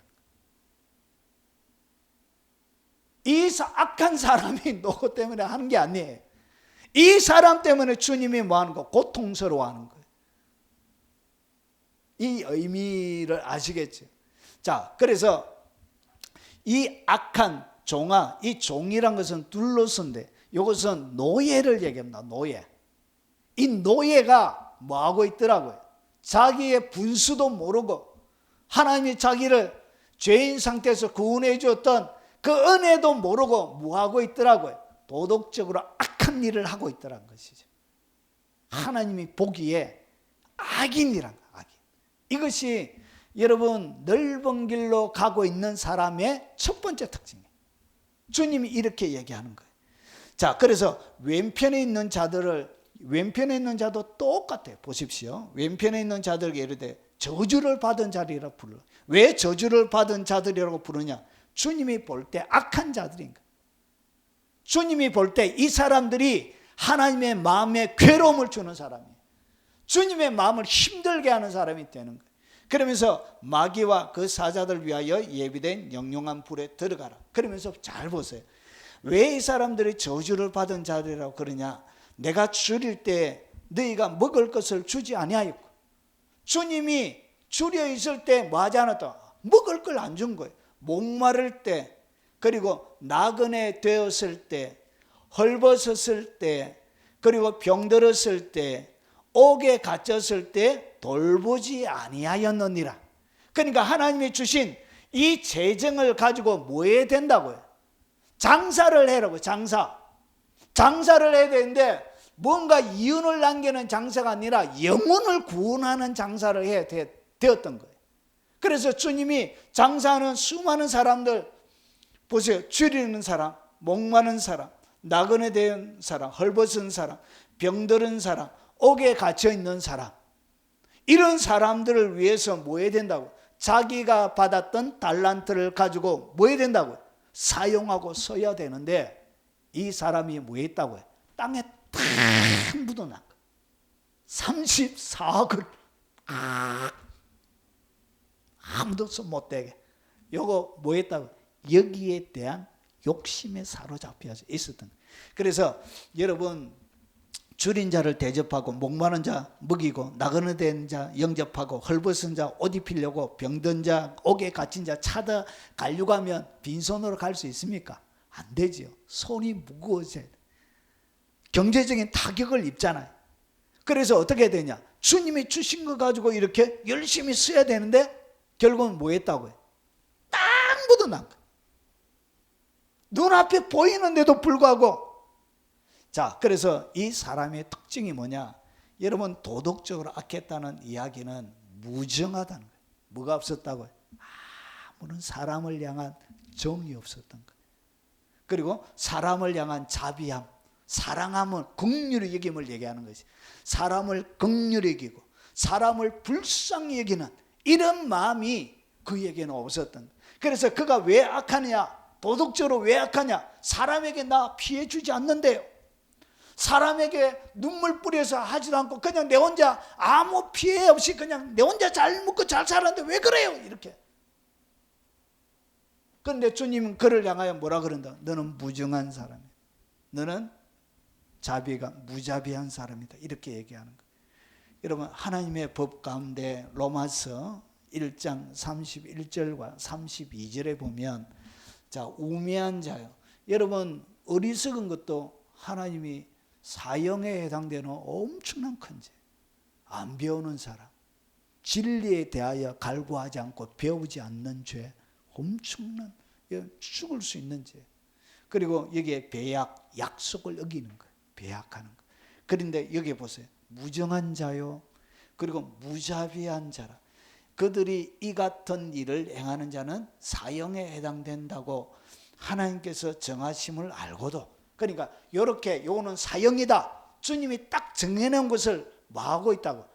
이 악한 사람이 노고 때문에 하는 게 아니에요. 이 사람 때문에 주님이 뭐하는 거? 고통스러워하는 거예요. 이 의미를 아시겠죠? 자, 그래서 이 악한 종아, 이 종이란 것은 둘러선데, 이것은 노예를 얘기합니다. 노예. 이 노예가 뭐하고 있더라고요? 자기의 분수도 모르고 하나님이 자기를 죄인 상태에서 구원해 주었던 그 은혜도 모르고 뭐하고 있더라고요? 도덕적으로 악한 일을 하고 있더란 것이죠. 하나님이 보기에 악인이란 거예요. 악인. 이것이 여러분 넓은 길로 가고 있는 사람의 첫 번째 특징이에요. 주님이 이렇게 얘기하는 거예요. 자, 그래서 왼편에 있는 자도 똑같아요. 보십시오. 왼편에 있는 자들에게 이르되 저주를 받은 자리라고 불러. 왜 저주를 받은 자들이라고 부르냐? 주님이 볼 때 악한 자들인가? 주님이 볼 때 이 사람들이 하나님의 마음에 괴로움을 주는 사람이에요. 주님의 마음을 힘들게 하는 사람이 되는 거예요. 그러면서 마귀와 그 사자들 위하여 예비된 영영한 불에 들어가라. 그러면서 잘 보세요. 왜 이 사람들이 저주를 받은 자들이라고 그러냐? 내가 줄일 때 너희가 먹을 것을 주지 아니하였고, 주님이 줄여 있을 때 뭐 하지 않았다? 먹을 걸 안 준 거예요. 목마를 때, 그리고 나그네 되었을 때, 헐벗었을 때, 그리고 병들었을 때, 옥에 갇혔을 때 돌보지 아니하였느니라. 그러니까 하나님이 주신 이 재정을 가지고 뭐 해야 된다고요? 장사를 해라고. 장사를 해야 되는데 뭔가 이윤을 남기는 장사가 아니라 영혼을 구원하는 장사를 해야 되었던 거예요. 그래서 주님이 장사하는 수많은 사람들 보세요. 줄이는 사람, 목마른 사람, 나그네 된 사람, 헐벗은 사람, 병들은 사람, 옥에 갇혀 있는 사람, 이런 사람들을 위해서 뭐 해야 된다고? 자기가 받았던 달란트를 가지고 뭐 해야 된다고요? 사용하고 써야 되는데, 이 사람이 뭐 했다고요? 땅에 탁 묻어난 거예요. 34억을 아무도 손 못 대게. 요거 뭐 했다고? 여기에 대한 욕심에 사로잡혀 있었던 거예요. 그래서 여러분, 줄인 자를 대접하고 목마른 자 먹이고 나그네된 자 영접하고 헐벗은 자 옷 입히려고 병든 자 옥에 갇힌 자 찾아 가려고 하면 빈손으로 갈 수 있습니까? 안 되지요. 손이 무거워져야 돼. 경제적인 타격을 입잖아요. 그래서 어떻게 해야 되냐? 주님이 주신 거 가지고 이렇게 열심히 써야 되는데 결국은 뭐 했다고요? 딱 묻어난 거예요. 눈앞에 보이는데도 불구하고. 자, 그래서 이 사람의 특징이 뭐냐? 여러분, 도덕적으로 악했다는 이야기는 무정하다는 거예요. 뭐가 없었다고요? 아무런 사람을 향한 정이 없었던 거예요. 그리고 사람을 향한 자비함, 사랑함은 긍휼히 여김을 얘기하는 것이, 사람을 긍휼히 여기고 사람을 불쌍히 여기는 이런 마음이 그에게는 없었던 거예요. 그래서 그가 왜 악하냐? 도덕적으로 왜 악하냐? 사람에게 나 피해 주지 않는데요. 사람에게 눈물 뿌려서 하지도 않고 그냥 내 혼자 아무 피해 없이 그냥 내 혼자 잘 먹고 잘 살았는데 왜 그래요? 이렇게. 그런데 주님은 그를 향하여 뭐라 그런다? 너는 무정한 사람이야. 너는 자비가 무자비한 사람이다. 이렇게 얘기하는 거예요. 여러분, 하나님의 법 가운데 로마서 1장 31절과 32절에 보면, 자, 우매한 자요. 여러분, 어리석은 것도 하나님이 사형에 해당되는 엄청난 큰 죄. 안 배우는 사람, 진리에 대하여 갈구하지 않고 배우지 않는 죄, 엄청난, 죽을 수 있는 죄. 그리고 여기에 배약, 약속을 어기는 거예요. 배약하는 거. 그런데 여기 보세요. 무정한 자요, 그리고 무자비한 자라. 그들이 이 같은 일을 행하는 자는 사형에 해당된다고 하나님께서 정하심을 알고도, 그러니까 이렇게 요거는 사형이다, 주님이 딱 정해놓은 것을 뭐하고 있다고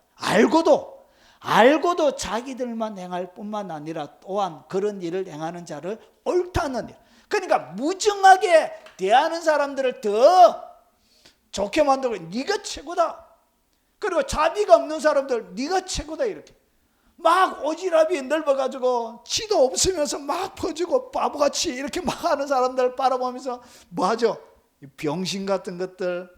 알고도 자기들만 행할 뿐만 아니라 또한 그런 일을 행하는 자를 옳다는 일. 그러니까 무정하게 대하는 사람들을 더 좋게 만들고 네가 최고다. 그리고 자비가 없는 사람들 네가 최고다. 이렇게 막 오지랖이 넓어가지고 지도 없으면서 막 퍼주고 바보같이 이렇게 막 하는 사람들 바라보면서 뭐 하죠? 병신 같은 것들.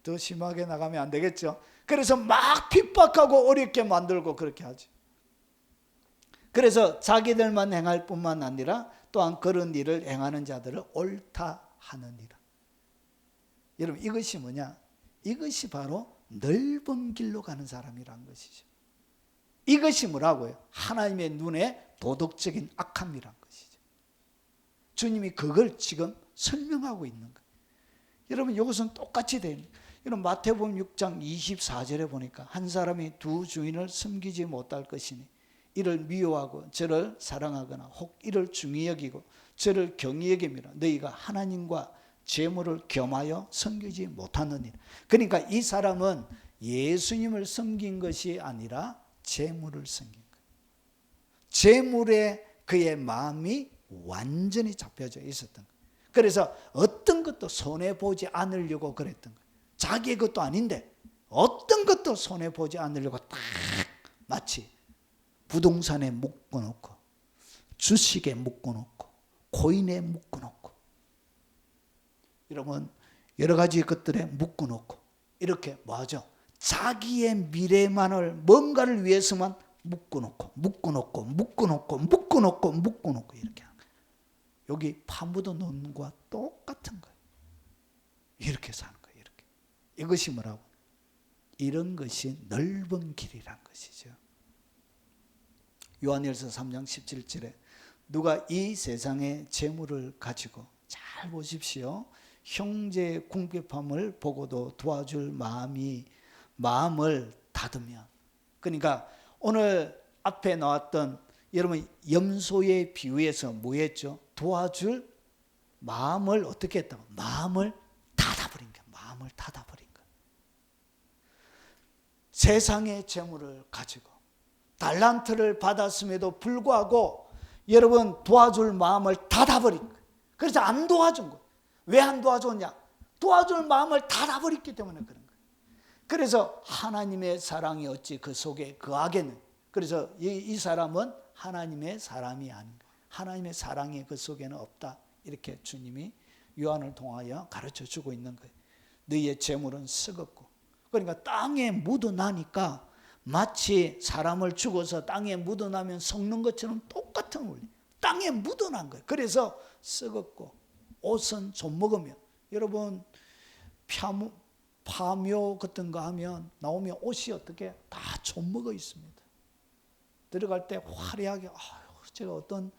더 심하게 나가면 안 되겠죠. 그래서 막 핍박하고 어렵게 만들고 그렇게 하죠. 그래서 자기들만 행할 뿐만 아니라 또한 그런 일을 행하는 자들을 옳다 하느니라. 여러분, 이것이 뭐냐? 이것이 바로 넓은 길로 가는 사람이란 것이죠. 이것이 뭐라고요? 하나님의 눈에 도덕적인 악함이란 것이죠. 주님이 그걸 지금 설명하고 있는 거예요. 여러분, 이것은 똑같이 되는 거예요. 여러분, 마태복음 6장 24절에 보니까 한 사람이 두 주인을 섬기지 못할 것이니 이를 미워하고 저를 사랑하거나 혹 이를 중히 여기고 저를 경히 여김이라 너희가 하나님과 재물을 겸하여 섬기지 못하느니라. 그러니까 이 사람은 예수님을 섬긴 것이 아니라 재물을 섬긴 거예요. 재물에 그의 마음이 완전히 잡혀져 있었던 거예요. 그래서 어떤 것도 손해보지 않으려고 그랬던 거예요. 자기의 것도 아닌데 어떤 것도 손해보지 않으려고 딱 마치 부동산에 묶어놓고 주식에 묶어놓고 코인에 묶어놓고 여러분 여러 가지 것들에 묶어놓고 이렇게 뭐하죠? 자기의 미래만을 뭔가를 위해서만 묶어놓고 이렇게 하는 거예요. 여기 파묻어 놓는 것과 똑같은 거예요. 이렇게 사는 거예요. 이렇게. 이것이 뭐라고? 이런 것이 넓은 길이란 것이죠. 요한일서 3장 17절에 누가 이 세상의 재물을 가지고, 잘 보십시오, 형제의 궁핍함을 보고도 도와줄 마음을 닫으면, 그러니까 오늘 앞에 나왔던 여러분 염소의 비유에서 뭐 했죠? 도와줄 마음을 어떻게 했다고? 마음을 닫아버린 거야. 마음을 닫아버린 거야. 세상의 재물을 가지고 달란트를 받았음에도 불구하고 여러분 도와줄 마음을 닫아버린 거예요. 그래서 안 도와준 거예요. 왜 안 도와줬냐? 도와줄 마음을 닫아버렸기 때문에 그런 거예요. 그래서 하나님의 사랑이 어찌 그 속에 거하겠느냐. 그래서 이 사람은 하나님의 사람이 아닌 거예요. 하나님의 사랑이 그 속에는 없다. 이렇게 주님이 요한을 통하여 가르쳐 주고 있는 거예요. 너희의 재물은 썩었고. 그러니까 땅에 묻어나니까 마치 사람을 죽어서 땅에 묻어나면 썩는 것처럼 똑같은 원리. 땅에 묻어난 거예요. 그래서 썩었고 옷은 좀 먹으면, 여러분 파묘 같은 거 하면 나오면 옷이 어떻게 다 좀 먹어 있습니다. 들어갈 때 화려하게. 제가 어떤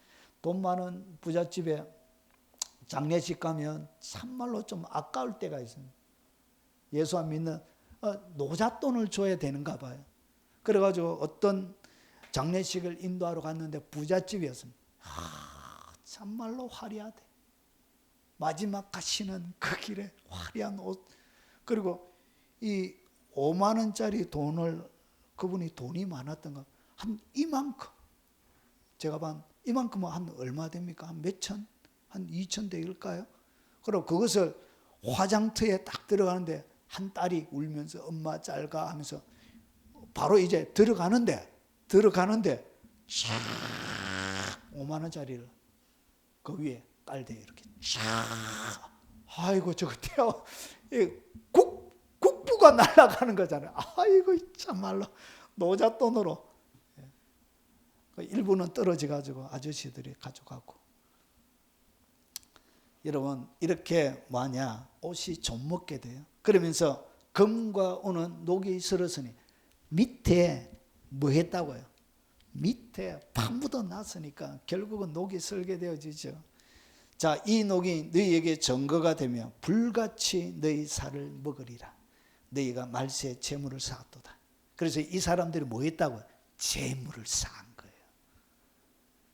돈 많은 부잣집에 장례식 가면 참말로 좀 아까울 때가 있습니다. 예수 안 믿는 노잣돈을 줘야 되는가 봐요. 그래가지고 어떤 장례식을 인도하러 갔는데 부잣집이었습니다. 참말로 화려하대. 마지막 가시는 그 길에 화려한 옷, 그리고 이 5만 원짜리 돈을, 그분이 돈이 많았던가, 한 이만큼, 제가 반 이만큼은 한 얼마 됩니까? 한 몇천? 한 2천 대일까요? 그리고 그것을 화장터에 딱 들어가는데 한 딸이 울면서 엄마 짤가 하면서 바로 이제 들어가는데 5만 원짜리를 그 위에 깔대 이렇게 아이고 저거 태워 국부가 날아가는 거잖아요. 아이고 참말로 노잣돈으로. 일부는 떨어져 가지고 아저씨들이 가져가고. 여러분 이렇게 뭐하냐, 옷이 좀 먹게 돼요. 그러면서 금과 은은 녹이 슬었으니, 밑에 뭐 했다고요? 밑에 파묻어 놨으니까 결국은 녹이 슬게 되어지죠. 자, 이 녹이 너희에게 증거가 되며 불같이 너희 살을 먹으리라. 너희가 말세에 재물을 쌓았도다. 그래서 이 사람들이 뭐 했다고요? 재물을 쌓은 거예요.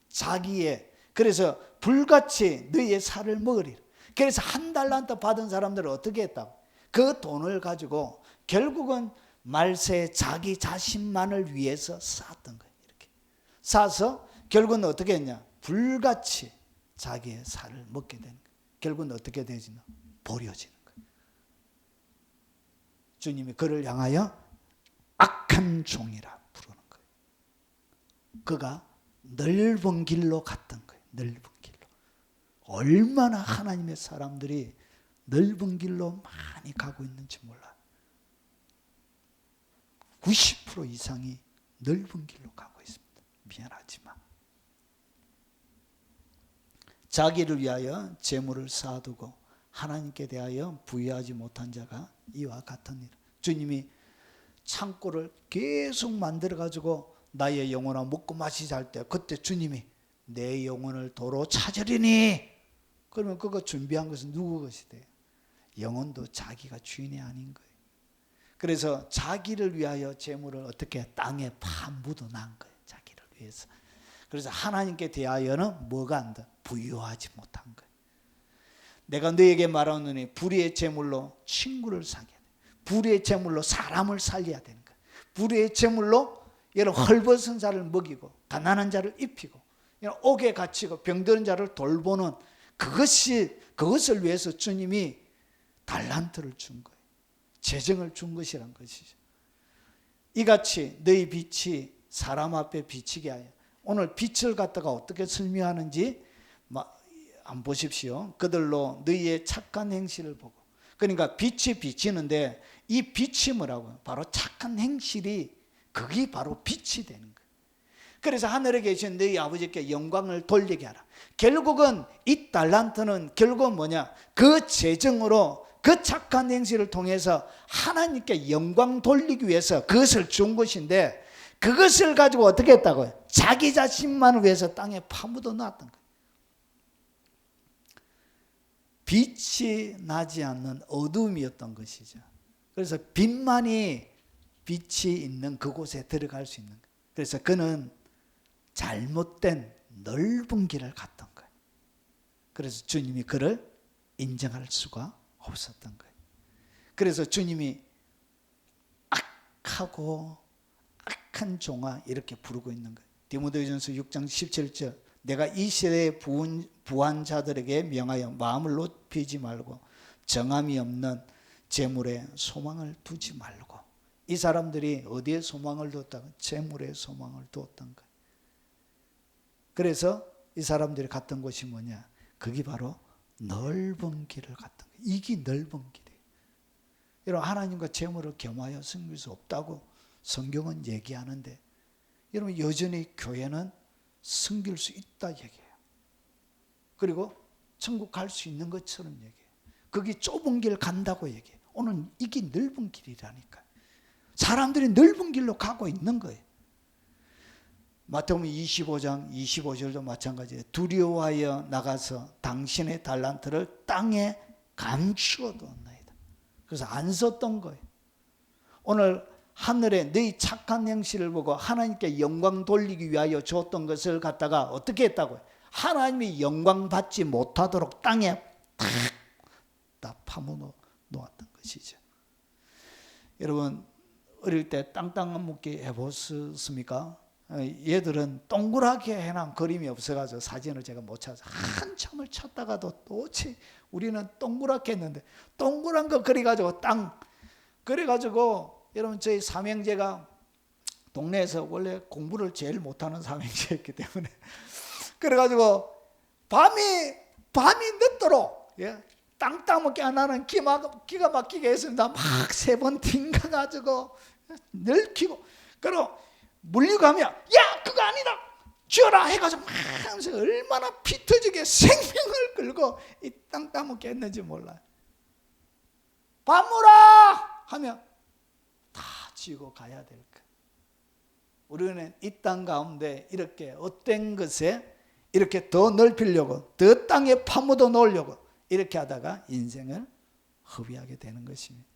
자기의, 그래서 불같이 너희의 살을 먹으리라. 그래서 한 달란트 받은 사람들은 어떻게 했다고? 그 돈을 가지고 결국은 말세에 자기 자신만을 위해서 쌓았던 거예요. 이렇게 쌓아서 결국은 어떻게 했냐? 불같이 자기의 살을 먹게 되는 거예요. 결국은 어떻게 되지나? 버려지는 거예요. 주님이 그를 향하여 악한 종이라 부르는 거예요. 그가 넓은 길로 갔던 거예요. 넓은 길로. 얼마나 하나님의 사람들이 넓은 길로 많이 가고 있는지 몰라요. 90% 이상이 넓은 길로 가고 있습니다. 미안하지만. 자기를 위하여 재물을 쌓아두고 하나님께 대하여 부여하지 못한 자가 이와 같으니라. 주님이 창고를 계속 만들어가지고 나의 영혼아 먹고 마시자 할 때, 그때 주님이 내 영혼을 도로 찾으리니, 그러면 그거 준비한 것은 누구 것이 돼요? 영혼도 자기가 주인이 아닌 거예요. 그래서 자기를 위하여 재물을 어떻게 땅에 파묻어 난 거예요. 자기를 위해서. 그래서 하나님께 대하여는 뭐가 안 돼? 부유하지 못한 거예요. 내가 너에게 말하노니 불의의 재물로 친구를 사게 돼. 불의의 재물로 사람을 살려야 되는 거예요. 불의의 재물로 여러분 헐벗은 자를 먹이고 가난한 자를 입히고 옥에 갇히고 병드는 자를 돌보는, 그것을 위해서 주님이 달란트를 준 거예요. 재정을 준 것이란 것이죠. 이같이 너희 빛이 사람 앞에 비치게 하여. 오늘 빛을 갖다가 어떻게 설명하는지 안 보십시오. 그들로 너희의 착한 행실을 보고. 그러니까 빛이 비치는데 이 빛이 뭐라고요? 바로 착한 행실이, 그게 바로 빛이 되는 거예요. 그래서 하늘에 계신 너희 아버지께 영광을 돌리게 하라. 결국은 이 달란트는 결국은 뭐냐? 그 재정으로, 그 착한 행실을 통해서 하나님께 영광 돌리기 위해서 그것을 준 것인데, 그것을 가지고 어떻게 했다고요? 자기 자신만을 위해서 땅에 파묻어 놨던 거예요. 빛이 나지 않는 어둠이었던 것이죠. 그래서 빛만이 빛이 있는 그곳에 들어갈 수 있는 거예요. 그래서 그는 잘못된 넓은 길을 갔던 거예요. 그래서 주님이 그를 인정할 수가 없었던 거예요. 그래서 주님이 악하고 악한 종아 이렇게 부르고 있는 거예요. 디모데전서 6장 17절, 내가 이 시대의 부한 자들에게 명하여 마음을 높이지 말고 정함이 없는 재물에 소망을 두지 말고. 이 사람들이 어디에 소망을 두었다고? 재물에 소망을 두었던 거예요. 그래서 이 사람들이 갔던 곳이 뭐냐? 그게 바로 넓은 길을 갔던 거예요. 이게 넓은 길이에요. 이런 하나님과 재물을 겸하여 섬길 수 없다고 성경은 얘기하는데, 여러분 여전히 교회는 섬길 수 있다 얘기해요. 그리고 천국 갈 수 있는 것처럼 얘기해요. 거기 좁은 길 간다고 얘기해요. 오늘 이게 넓은 길이라니까. 사람들이 넓은 길로 가고 있는 거예요. 마태복음 25장 25절도 마찬가지예요. 두려워하여 나가서 당신의 달란트를 땅에 감추어 두었나이다. 그래서 안 썼던 거예요. 오늘 하늘에 너희 착한 행실을 보고 하나님께 영광 돌리기 위하여 줬던 것을 갖다가 어떻게 했다고요? 하나님이 영광 받지 못하도록 땅에 다 파묻어 놓았던 것이죠. 여러분 어릴 때 땅땅 묻기 해보셨습니까? 얘들은 동그랗게 해놓은 그림이 없어가지고 사진을 제가 못 찾아서 한참을 찾다가도 도대체 우리는 동그랗게 했는데, 동그란 거 그려가지고 땅 그래가지고, 여러분 저희 삼형제가 동네에서 원래 공부를 제일 못하는 삼형제였기 때문에 그래가지고 밤이 늦도록 땅 따먹게 안 하는 기가 막히게 했습니다. 막 세 번 튕겨가지고 늙히고, 그리고 물리고 하면 야 그거 아니다 쥐어라 해가지고 막 하면서 얼마나 피 터지게 생명을 걸고 이 땅 따먹게 했는지 몰라요. 밥 물어 하면 다 쥐고 가야 될 거. 우리는 이 땅 가운데 이렇게 헛된 것에 이렇게 더 넓히려고, 더 땅에 파묻어 놓으려고 이렇게 하다가 인생을 허비하게 되는 것입니다.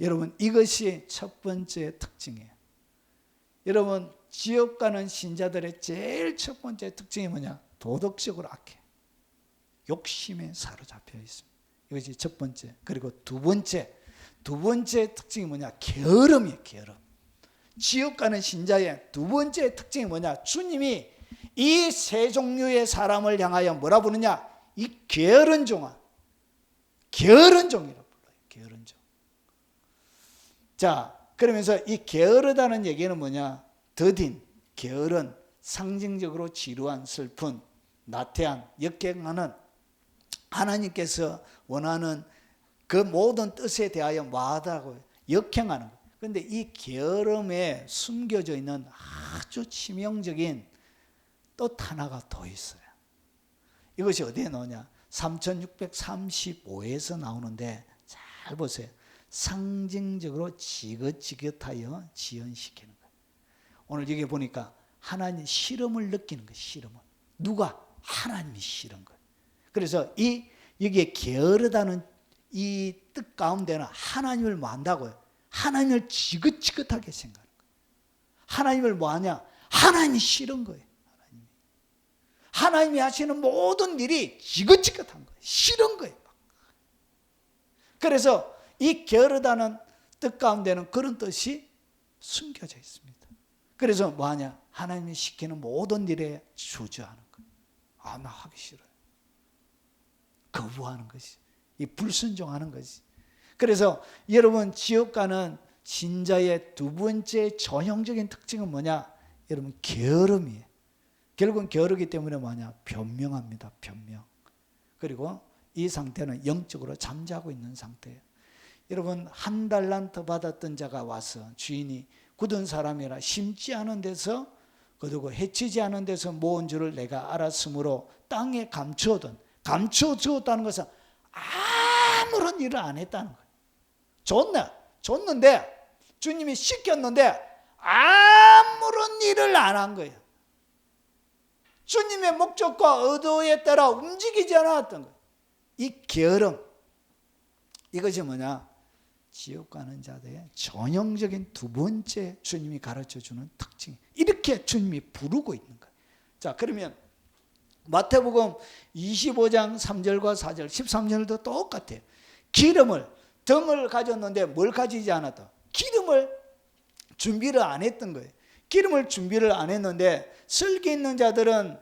여러분 이것이 첫 번째 특징이에요. 여러분 지옥 가는 신자들의 제일 첫 번째 특징이 뭐냐? 도덕적으로 악해. 욕심에 사로잡혀 있습니다. 이것이 첫 번째. 그리고 두 번째 특징이 뭐냐? 게으름이에요. 게으름. 지옥 가는 신자의 두 번째 특징이 뭐냐? 주님이 이 세 종류의 사람을 향하여 뭐라 부르냐? 이 게으른 종아, 게으른 종이라고 불러요. 게으른 종. 자, 그러면서 이 게으르다는 얘기는 뭐냐? 더딘, 게으른, 상징적으로 지루한, 슬픈, 나태한, 역경하는, 하나님께서 원하는 그 모든 뜻에 대하여 뭐하다고 역행하는 거예요. 그런데 이 게으름에 숨겨져 있는 아주 치명적인 또 하나가 더 있어요. 이것이 어디에 나오냐? 3635에서 나오는데 잘 보세요. 상징적으로 지긋지긋하여 지연시키는 거예요. 오늘 여기 보니까 하나님 실험을 느끼는 거예요. 실험을. 누가? 하나님이 싫은 거예요. 그래서 여기에 게으르다는 이 뜻 가운데는 하나님을 뭐 한다고요? 하나님을 지긋지긋하게 생각하는 거예요. 하나님을 뭐 하냐? 하나님이 싫은 거예요. 하나님이 하시는 모든 일이 지긋지긋한 거예요. 싫은 거예요. 그래서 이 게으르다는 뜻 가운데는 그런 뜻이 숨겨져 있습니다. 그래서 뭐 하냐? 하나님이 시키는 모든 일에 주저하는 거예요. 아, 나 하기 싫어요. 거부하는 것이, 이 불순종하는 것이. 그래서 여러분 지옥 가는 신자의 두 번째 전형적인 특징은 뭐냐? 여러분 게으름이에요. 결국은 게으르기 때문에 뭐냐? 변명합니다. 변명. 그리고 이 상태는 영적으로 잠자고 있는 상태예요. 여러분 한 달란트 받았던 자가 와서 주인이 굳은 사람이라 심지 않은 데서 거두고 해치지 않은 데서 모은 줄을 내가 알았으므로 땅에 감춰주었다는 것은 아무런 일을 안 했다는 거예요. 줬는데 주님이 시켰는데 아무런 일을 안 한 거예요. 주님의 목적과 의도에 따라 움직이지 않았던 거예요. 이 게으름, 이것이 뭐냐? 지옥 가는 자들의 전형적인 두 번째 주님이 가르쳐주는 특징. 이렇게 주님이 부르고 있는 거예요. 자, 그러면 마태복음 25장 3절과 4절, 13절도 똑같아요. 등을 가졌는데 뭘 가지지 않았다? 기름을 준비를 안 했던 거예요. 기름을 준비를 안 했는데 슬기 있는 자들은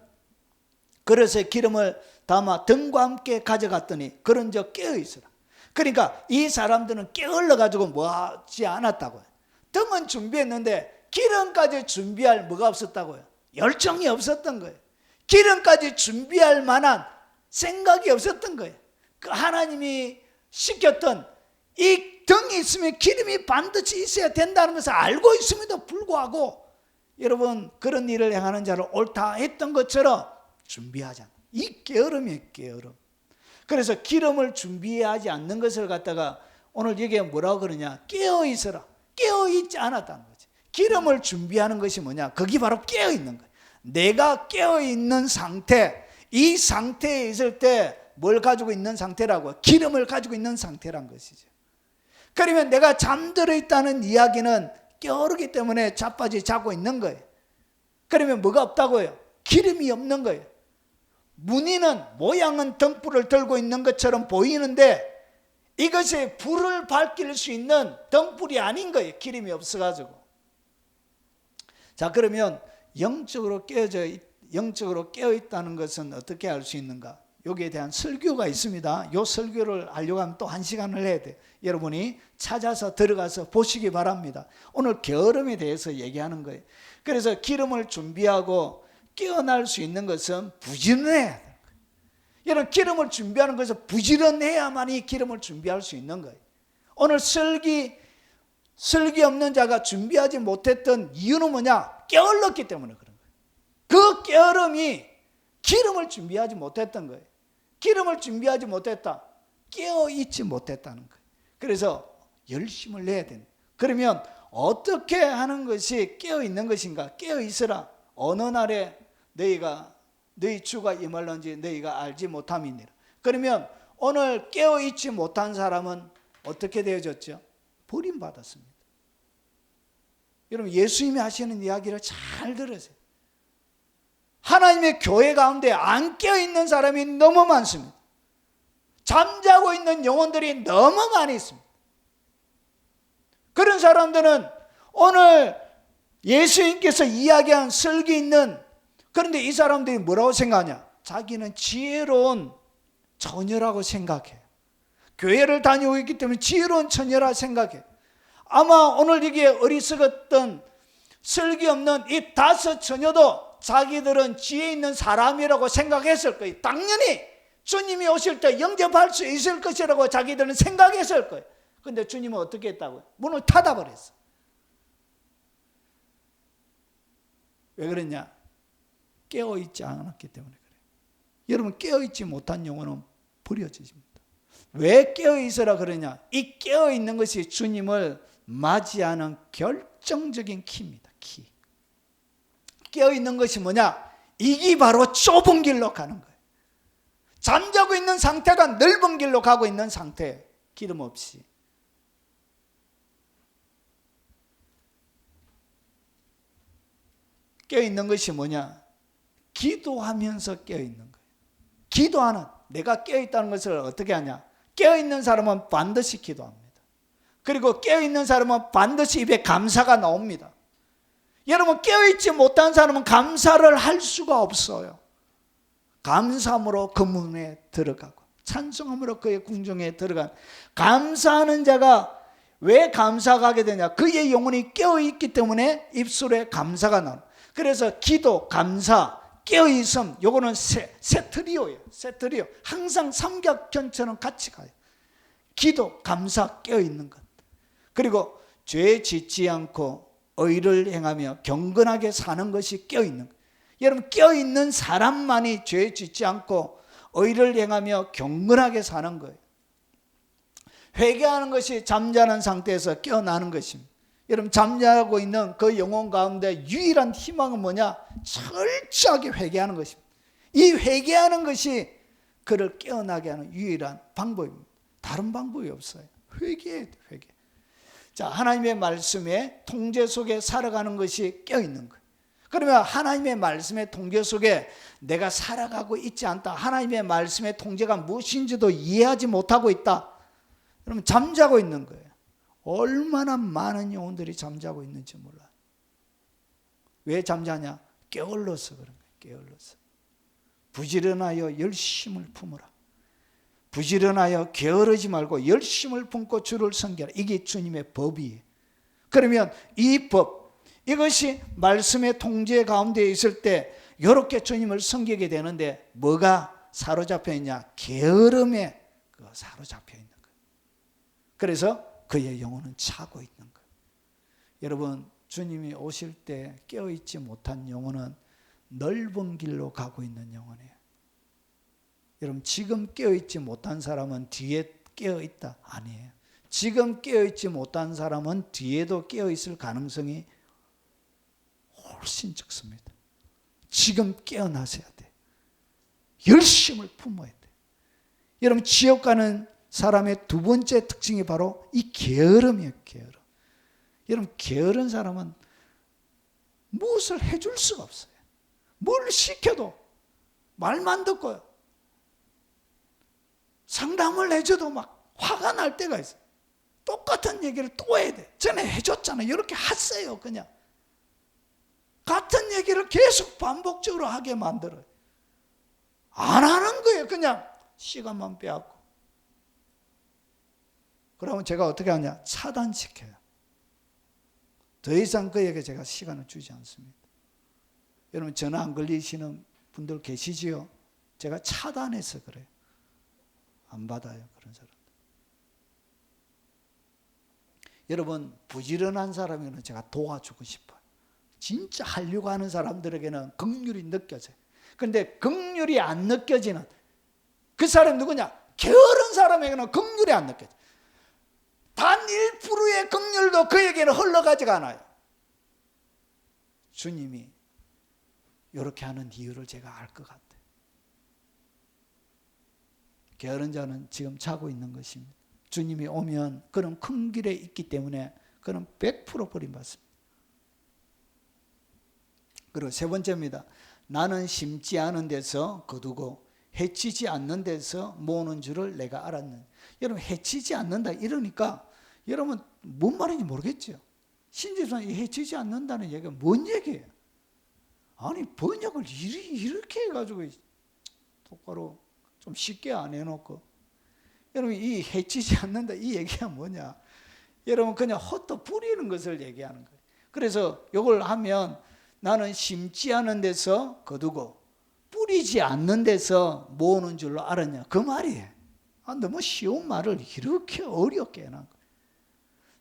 그릇에 기름을 담아 등과 함께 가져갔더니 그런 저 깨어 있으라. 그러니까 이 사람들은 깨어러 가지고 뭐 하지 않았다고요. 등은 준비했는데 기름까지 준비할 뭐가 없었다고요. 열정이 없었던 거예요. 기름까지 준비할 만한 생각이 없었던 거예요. 그 하나님이 시켰던 이 이 등이 있으면 기름이 반드시 있어야 된다는 것을 알고 있음에도 불구하고 여러분 그런 일을 행하는 자를 옳다 했던 것처럼 준비하지 않아. 이 게으름이에요, 게으름. 그래서 기름을 준비하지 않는 것을 갖다가 오늘 여기에 뭐라고 그러냐, 깨어있어라. 깨어있지 않았다는 거지. 기름을 준비하는 것이 뭐냐, 그게 바로 깨어있는 거예요. 내가 깨어있는 상태, 이 상태에 있을 때 뭘 가지고 있는 상태라고? 기름을 가지고 있는 상태란 것이죠. 그러면 내가 잠들어 있다는 이야기는 깨어르기 때문에 자빠지 자고 있는 거예요. 그러면 뭐가 없다고요? 기름이 없는 거예요. 무늬는 모양은 등불을 들고 있는 것처럼 보이는데 이것이 불을 밝힐 수 있는 등불이 아닌 거예요. 기름이 없어가지고. 자, 그러면 영적으로 깨어있다는 것은 어떻게 알 수 있는가? 여기에 대한 설교가 있습니다. 이 설교를 하려고 하면 또 1시간을 해야 돼요. 여러분이 찾아서 들어가서 보시기 바랍니다. 오늘 게으름에 대해서 얘기하는 거예요. 그래서 기름을 준비하고 깨어날 수 있는 것은 부지런해야 돼요. 여러분 기름을 준비하는 것은 부지런해야만이 기름을 준비할 수 있는 거예요. 오늘 설기 없는 자가 준비하지 못했던 이유는 뭐냐? 게을렀기 때문에 그런 거예요. 그 게으름이 기름을 준비하지 못했던 거예요. 기름을 준비하지 못했다. 깨어있지 못했다는 거예요. 그래서 열심을 내야 된다. 그러면 어떻게 하는 것이 깨어있는 것인가? 깨어있으라. 어느 날에 너희 주가 임할런지 너희가 알지 못함이니라. 그러면 오늘 깨어있지 못한 사람은 어떻게 되어졌죠? 버림받았습니다. 여러분 예수님이 하시는 이야기를 잘 들으세요. 하나님의 교회 가운데 안 깨어있는 사람이 너무 많습니다. 잠자고 있는 영혼들이 너무 많이 있습니다. 그런 사람들은 오늘 예수님께서 이야기한 설기 있는, 그런데 이 사람들이 뭐라고 생각하냐? 자기는 지혜로운 처녀라고 생각해. 교회를 다니고 있기 때문에 지혜로운 처녀라 생각해. 아마 오늘 여기에 어리석었던 설기 없는 이 5 처녀도 자기들은 지혜 있는 사람이라고 생각했을 거예요. 당연히 주님이 오실 때 영접할 수 있을 것이라고 자기들은 생각했을 거예요. 그런데 주님은 어떻게 했다고요? 문을 닫아버렸어. 왜 그랬냐? 깨어있지 않았기 때문에 그래요. 여러분 깨어있지 못한 영혼은 버려지십니다. 왜 깨어있으라 그러냐? 이 깨어있는 것이 주님을 맞이하는 결정적인 키입니다. 키. 깨어있는 것이 뭐냐? 이게 바로 좁은 길로 가는 거예요. 잠자고 있는 상태가 넓은 길로 가고 있는 상태. 기름 없이. 깨어있는 것이 뭐냐? 기도하면서 깨어있는 거예요. 기도하는, 내가 깨어있다는 것을 어떻게 하냐? 깨어있는 사람은 반드시 기도합니다. 그리고 깨어있는 사람은 반드시 입에 감사가 나옵니다. 여러분 깨어있지 못한 사람은 감사를 할 수가 없어요. 감사함으로 그 문에 들어가고 찬송함으로 그의 궁정에 들어간, 감사하는 자가 왜 감사가 하게 되냐? 그의 영혼이 깨어있기 때문에 입술에 감사가 나옵니다. 그래서 기도, 감사, 깨어있음, 요거는 세 트리오예요. 세 트리오. 항상 삼각형처럼 같이 가요. 기도, 감사, 깨어있는 것. 그리고 죄 짓지 않고 의를 행하며 경건하게 사는 것이 깨어있는 것. 여러분 깨어있는 사람만이 죄 짓지 않고 의를 행하며 경건하게 사는 거예요. 회개하는 것이 잠자는 상태에서 깨어나는 것입니다. 여러분 잠자고 있는 그 영혼 가운데 유일한 희망은 뭐냐? 철저하게 회개하는 것입니다. 이 회개하는 것이 그를 깨어나게 하는 유일한 방법입니다. 다른 방법이 없어요. 회개해야 돼, 회개. 자, 하나님의 말씀의 통제 속에 살아가는 것이 깨어있는 거예요. 그러면 하나님의 말씀의 통제 속에 내가 살아가고 있지 않다. 하나님의 말씀의 통제가 무엇인지도 이해하지 못하고 있다. 그러면 잠자고 있는 거예요. 얼마나 많은 영혼들이 잠자고 있는지 몰라요. 왜 잠자냐? 게을러서 그런 거예요. 게을러서. 부지런하여 열심을 품으라. 부지런하여 게으르지 말고 열심을 품고 주를 섬기라. 이게 주님의 법이에요. 그러면 이 법, 이것이 말씀의 통제 가운데 있을 때 이렇게 주님을 섬기게 되는데 뭐가 사로잡혀 있냐? 게으름에 사로잡혀 있는 거예요. 그래서 그의 영혼은 차고 있는 거예요. 여러분, 주님이 오실 때 깨어있지 못한 영혼은 넓은 길로 가고 있는 영혼이에요. 여러분, 지금 깨어있지 못한 사람은 뒤에 깨어있다? 아니에요. 지금 깨어있지 못한 사람은 뒤에도 깨어있을 가능성이 훨씬 적습니다. 지금 깨어나셔야 돼. 열심을 품어야 돼. 여러분, 지옥 가는 사람의 두 번째 특징이 바로 이 게으름이에요. 게으름. 여러분, 게으른 사람은 무엇을 해줄 수가 없어요. 뭘 시켜도 말만 듣고요. 상담을 해줘도 막 화가 날 때가 있어요. 똑같은 얘기를 또 해야 돼. 전에 해줬잖아요. 이렇게 하세요. 그냥 같은 얘기를 계속 반복적으로 하게 만들어요. 안 하는 거예요. 그냥 시간만 빼앗고. 그러면 제가 어떻게 하냐? 차단시켜요. 더 이상 그에게 제가 시간을 주지 않습니다. 여러분, 전화 안 걸리시는 분들 계시지요? 제가 차단해서 그래요. 안 받아요, 그런 사람. 여러분, 부지런한 사람에게는 제가 도와주고 싶어요. 진짜 하려고 하는 사람들에게는 긍휼이 느껴져요. 그런데 긍휼이 안 느껴지는 그 사람이 누구냐? 게으른 사람에게는 긍휼이 안 느껴져요. 단 1%의 긍휼도 그에게는 흘러가지가 않아요. 주님이 이렇게 하는 이유를 제가 알 것 같아요. 게으른 자는 지금 자고 있는 것입니다. 주님이 오면 그는 큰 길에 있기 때문에 그는 100% 버림받습니다. 그리고 세 번째입니다. 나는 심지 않은 데서 거두고 해치지 않는 데서 모으는 줄을 내가 알았느니. 여러분, 해치지 않는다 이러니까 여러분 뭔 말인지 모르겠죠. 신집사님, 이 해치지 않는다는 얘기가 뭔 얘기예요? 아니, 번역을 이렇게 해가지고 똑바로 좀 쉽게 안 해놓고, 여러분, 이 해치지 않는다 이 얘기가 뭐냐? 여러분, 그냥 헛도 뿌리는 것을 얘기하는 거예요. 그래서 이걸 하면 나는 심지 않은 데서 거두고 뿌리지 않는 데서 모으는 줄로 알았냐? 그 말이에요. 너무 쉬운 말을 이렇게 어렵게 해놓은 거예요.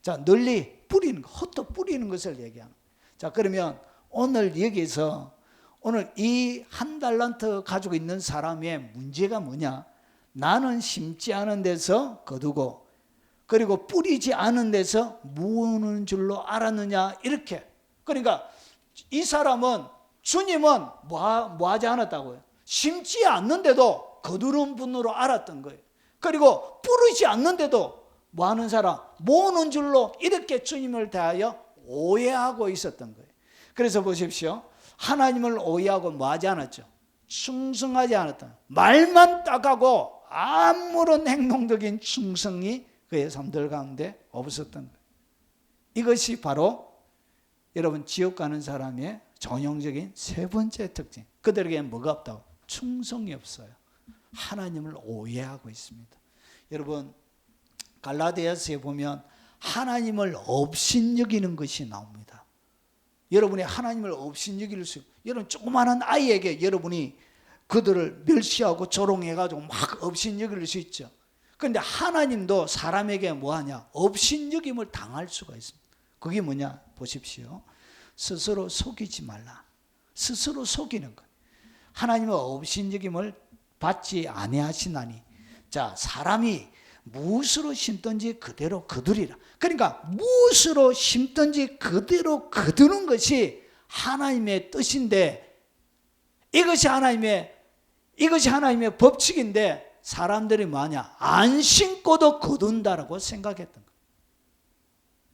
자, 널리 뿌리는 거, 헛도 뿌리는 것을 얘기하는 거예요. 자, 그러면 오늘 여기서 오늘 이 한 달란트 가지고 있는 사람의 문제가 뭐냐? 나는 심지 않은 데서 거두고 그리고 뿌리지 않은 데서 모으는 줄로 알았느냐? 이렇게. 그러니까 이 사람은, 주님은 뭐 하지 않았다고요? 심지 않는데도 거두는 분으로 알았던 거예요. 그리고 뿌리지 않는데도 뭐 하는 사람? 모으는 줄로 이렇게 주님을 대하여 오해하고 있었던 거예요. 그래서 보십시오. 하나님을 오해하고 뭐 하지 않았죠? 충성하지 않았다. 말만 딱하고 아무런 행동적인 충성이 그의 삶들 가운데 없었던 거예요. 이것이 바로 여러분 지옥 가는 사람의 전형적인 세 번째 특징. 그들에게는 뭐가 없다고? 충성이 없어요. 하나님을 오해하고 있습니다. 여러분, 갈라디아서에 보면 하나님을 업신여기는 것이 나옵니다. 여러분이 하나님을 업신여길 수, 여러분 조그마한 아이에게 여러분이 그들을 멸시하고 조롱해가지고 막 업신여길 수 있죠. 그런데 하나님도 사람에게 뭐하냐? 업신여김을 당할 수가 있습니다. 그게 뭐냐? 보십시오. 스스로 속이지 말라. 스스로 속이는 거예요. 하나님의 업신여김을 받지 아니하시나니. 자, 사람이 무엇으로 심든지 그대로 거두리라. 그러니까 무엇으로 심든지 그대로 거두는 것이 하나님의 뜻인데, 이것이 하나님의 법칙인데 사람들이 뭐하냐? 안 심고도 거둔다라고 생각했던 거예요.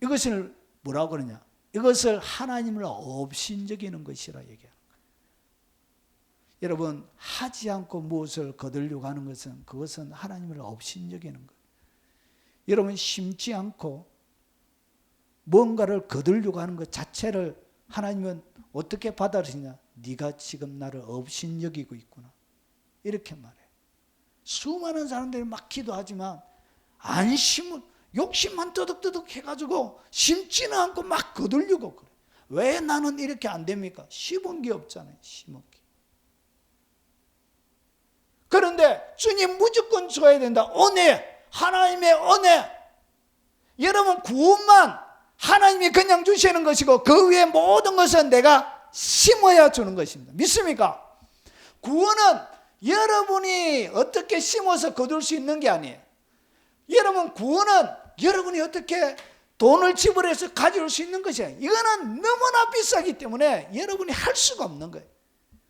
이것을 뭐라고 그러냐? 이것을 하나님을 업신여기는 것이라 얘기하는 거예요. 여러분, 하지 않고 무엇을 거두려고 하는 것은 그것은 하나님을 업신여기는 거예요. 여러분, 심지 않고 뭔가를 거두려고 하는 것 자체를 하나님은 어떻게 받아들이냐? 네가 지금 나를 업신여기고 있구나, 이렇게 말해요. 수많은 사람들이 막 기도하지만 안 심은, 욕심만 뜨덕뜨덕 해가지고 심지는 않고 막 거두려고 그래. 왜 나는 이렇게 안 됩니까? 심은 게 없잖아요. 심은 게. 그런데 주님 무조건 줘야 된다. 은혜, 하나님의 은혜. 여러분 구원만 하나님이 그냥 주시는 것이고 그 위에 모든 것은 내가 심어야 주는 것입니다. 믿습니까? 구원은 여러분이 어떻게 심어서 거둘 수 있는 게 아니에요. 여러분 구원은 여러분이 어떻게 돈을 지불해서 가져올 수 있는 것이에요. 이거는 너무나 비싸기 때문에 여러분이 할 수가 없는 거예요.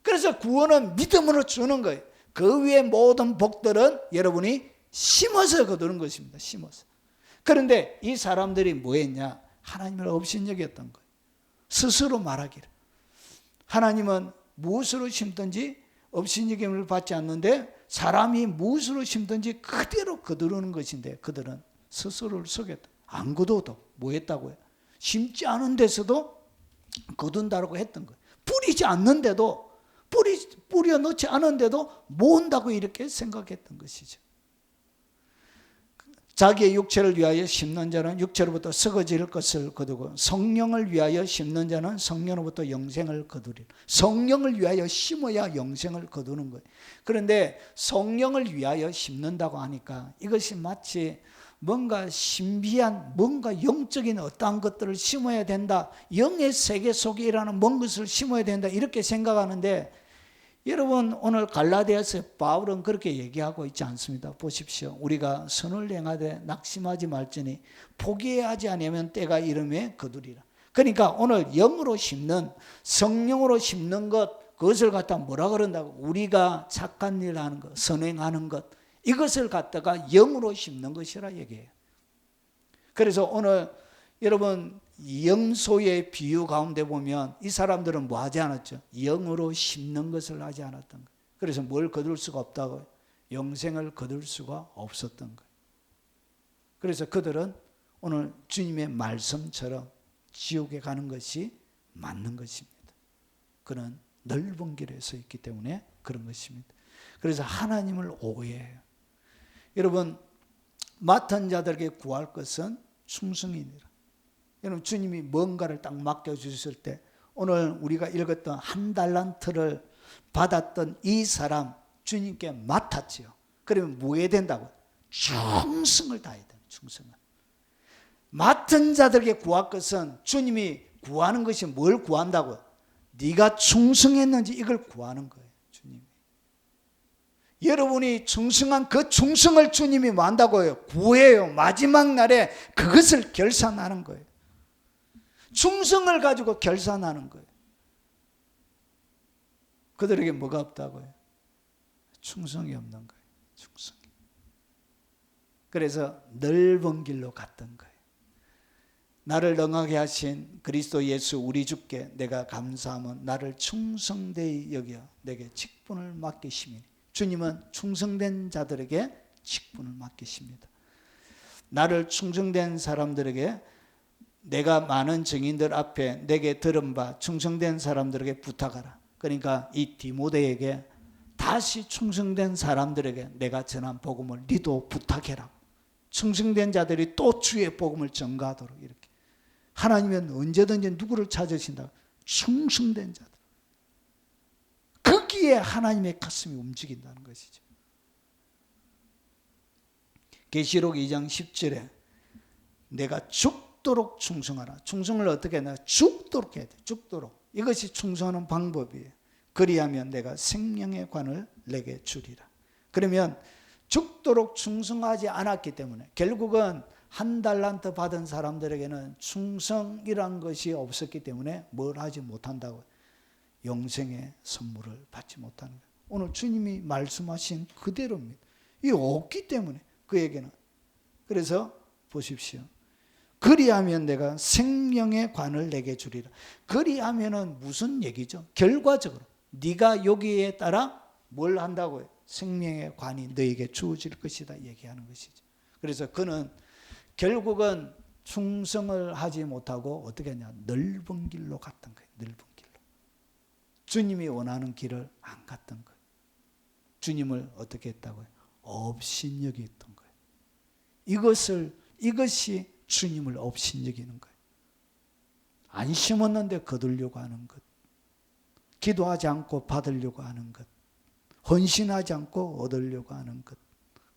그래서 구원은 믿음으로 주는 거예요. 그 위에 모든 복들은 여러분이 심어서 거두는 것입니다. 심어서. 그런데 이 사람들이 뭐 했냐? 하나님을 업신여겼던 거예요. 스스로 말하기를. 하나님은 무엇으로 심든지 업신여김을 받지 않는데 사람이 무엇으로 심든지 그대로 거두는 것인데 그들은 스스로를 속였다. 안 거둬도 뭐 했다고요? 심지 않은 데서도 거둔다고 했던 거예요. 뿌리지 않는데도 뿌려 놓지 않은데도 모은다고 이렇게 생각했던 것이죠. 자기의 육체를 위하여 심는 자는 육체로부터 썩어질 것을 거두고 성령을 위하여 심는 자는 성령으로부터 영생을 거두리라. 성령을 위하여 심어야 영생을 거두는 거예요. 그런데 성령을 위하여 심는다고 하니까 이것이 마치 뭔가 신비한 뭔가 영적인 어떠한 것들을 심어야 된다. 영의 세계 속에 일하는 먼 것을 심어야 된다. 이렇게 생각하는데 여러분 오늘 갈라디아서 바울은 그렇게 얘기하고 있지 않습니다. 보십시오. 우리가 선을 행하되 낙심하지 말지니 포기하지 아니하면 때가 이름에 거두리라. 그러니까 오늘 영으로 심는 성령으로 심는 것 그것을 갖다 뭐라 그런다고? 우리가 착한 일 하는 것 선행하는 것 이것을 갖다가 영으로 심는 것이라 얘기해요. 그래서 오늘 여러분 영소의 비유 가운데 보면 이 사람들은 뭐 하지 않았죠? 영으로 심는 것을 하지 않았던 거예요. 그래서 뭘 거둘 수가 없다고요? 영생을 거둘 수가 없었던 거예요. 그래서 그들은 오늘 주님의 말씀처럼 지옥에 가는 것이 맞는 것입니다. 그는 넓은 길에 서 있기 때문에 그런 것입니다. 그래서 하나님을 오해해요. 여러분 맡은 자들에게 구할 것은 충성이니라. 여러분 주님이 뭔가를 딱 맡겨주셨을 때 오늘 우리가 읽었던 한 달란트를 받았던 이 사람 주님께 맡았지요. 그러면 뭐 해야 된다고? 충성을 다해야 돼요. 충성을. 맡은 자들에게 구할 것은 주님이 구하는 것이 뭘 구한다고요? 네가 충성했는지 이걸 구하는 거예요. 주님이. 여러분이 충성한 그 충성을 주님이 뭐 한다고요? 구해요. 마지막 날에 그것을 결산하는 거예요. 충성을 가지고 결산하는 거예요. 그들에게 뭐가 없다고요? 충성이 없는 거예요. 충성이. 그래서 넓은 길로 갔던 거예요. 나를 능하게 하신 그리스도 예수 우리 주께 내가 감사하면 나를 충성되이 여겨 내게 직분을 맡기시니 주님은 충성된 자들에게 직분을 맡기십니다. 나를 충성된 사람들에게 내가 많은 증인들 앞에 내게 들은 바 충성된 사람들에게 부탁하라. 그러니까 이 디모데에게 다시 충성된 사람들에게 내가 전한 복음을 니도 부탁해라. 충성된 자들이 또 주의 복음을 전가하도록 이렇게. 하나님은 언제든지 누구를 찾으신다? 충성된 자들. 거기에 하나님의 가슴이 움직인다는 것이죠. 계시록 2장 10절에 내가 죽도록 충성하라. 충성을 어떻게 하냐? 죽도록 해야 돼. 죽도록. 이것이 충성하는 방법이에요. 그리하면 내가 생명의 관을 내게 주리라. 그러면 죽도록 충성하지 않았기 때문에 결국은 한 달란트 받은 사람들에게는 충성이란 것이 없었기 때문에 뭘 하지 못한다고. 영생의 선물을 받지 못하는 거예요. 오늘 주님이 말씀하신 그대로입니다. 이게 없기 때문에 그에게는. 그래서 보십시오. 그리하면 내가 생명의 관을 내게 주리라. 그리하면은 무슨 얘기죠? 결과적으로 네가 여기에 따라 뭘 한다고요? 생명의 관이 너에게 주어질 것이다 얘기하는 것이죠. 그래서 그는 결국은 충성을 하지 못하고 어떻게 했냐? 넓은 길로 갔던 거예요. 넓은 길로. 주님이 원하는 길을 안 갔던 거예요. 주님을 어떻게 했다고요? 업신여겼던 거예요. 이것이 주님을 업신여기는 거예요. 안 심었는데 거두려고 하는 것, 기도하지 않고 받으려고 하는 것, 헌신하지 않고 얻으려고 하는 것,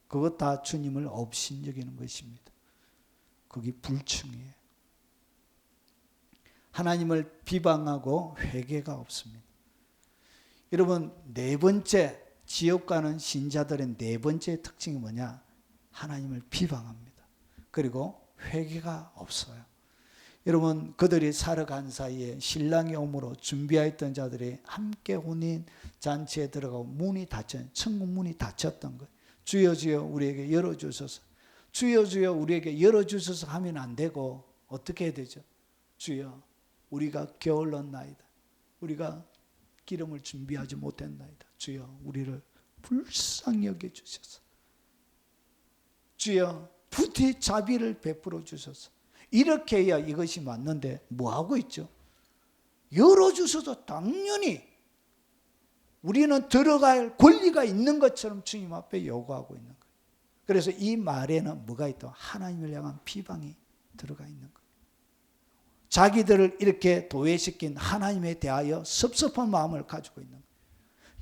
그것 다 주님을 업신여기는 것입니다. 그게 불충이에요. 하나님을 비방하고 회개가 없습니다. 여러분, 네 번째, 지옥 가는 신자들의 네 번째 특징이 뭐냐? 하나님을 비방합니다. 그리고 회개가 없어요. 여러분, 그들이 살아간 사이에 신랑이 오므로 준비하였던 자들이 함께 혼인 잔치에 들어가고 문이 닫혀, 천국 문이 닫혔던 거예요. 주여 주여 우리에게 열어주소서. 주여 주여 우리에게 열어주소서 하면 안 되고 어떻게 해야 되죠? 주여 우리가 게을렀나이다. 우리가 기름을 준비하지 못했나이다. 주여 우리를 불쌍히 여겨주소서. 주여 부디 자비를 베풀어 주소서. 이렇게 해야 이것이 맞는데 뭐하고 있죠? 열어주셔서 당연히 우리는 들어갈 권리가 있는 것처럼 주님 앞에 요구하고 있는 거예요. 그래서 이 말에는 뭐가 있다? 하나님을 향한 비방이 들어가 있는 거예요. 자기들을 이렇게 도외시킨 하나님에 대하여 섭섭한 마음을 가지고 있는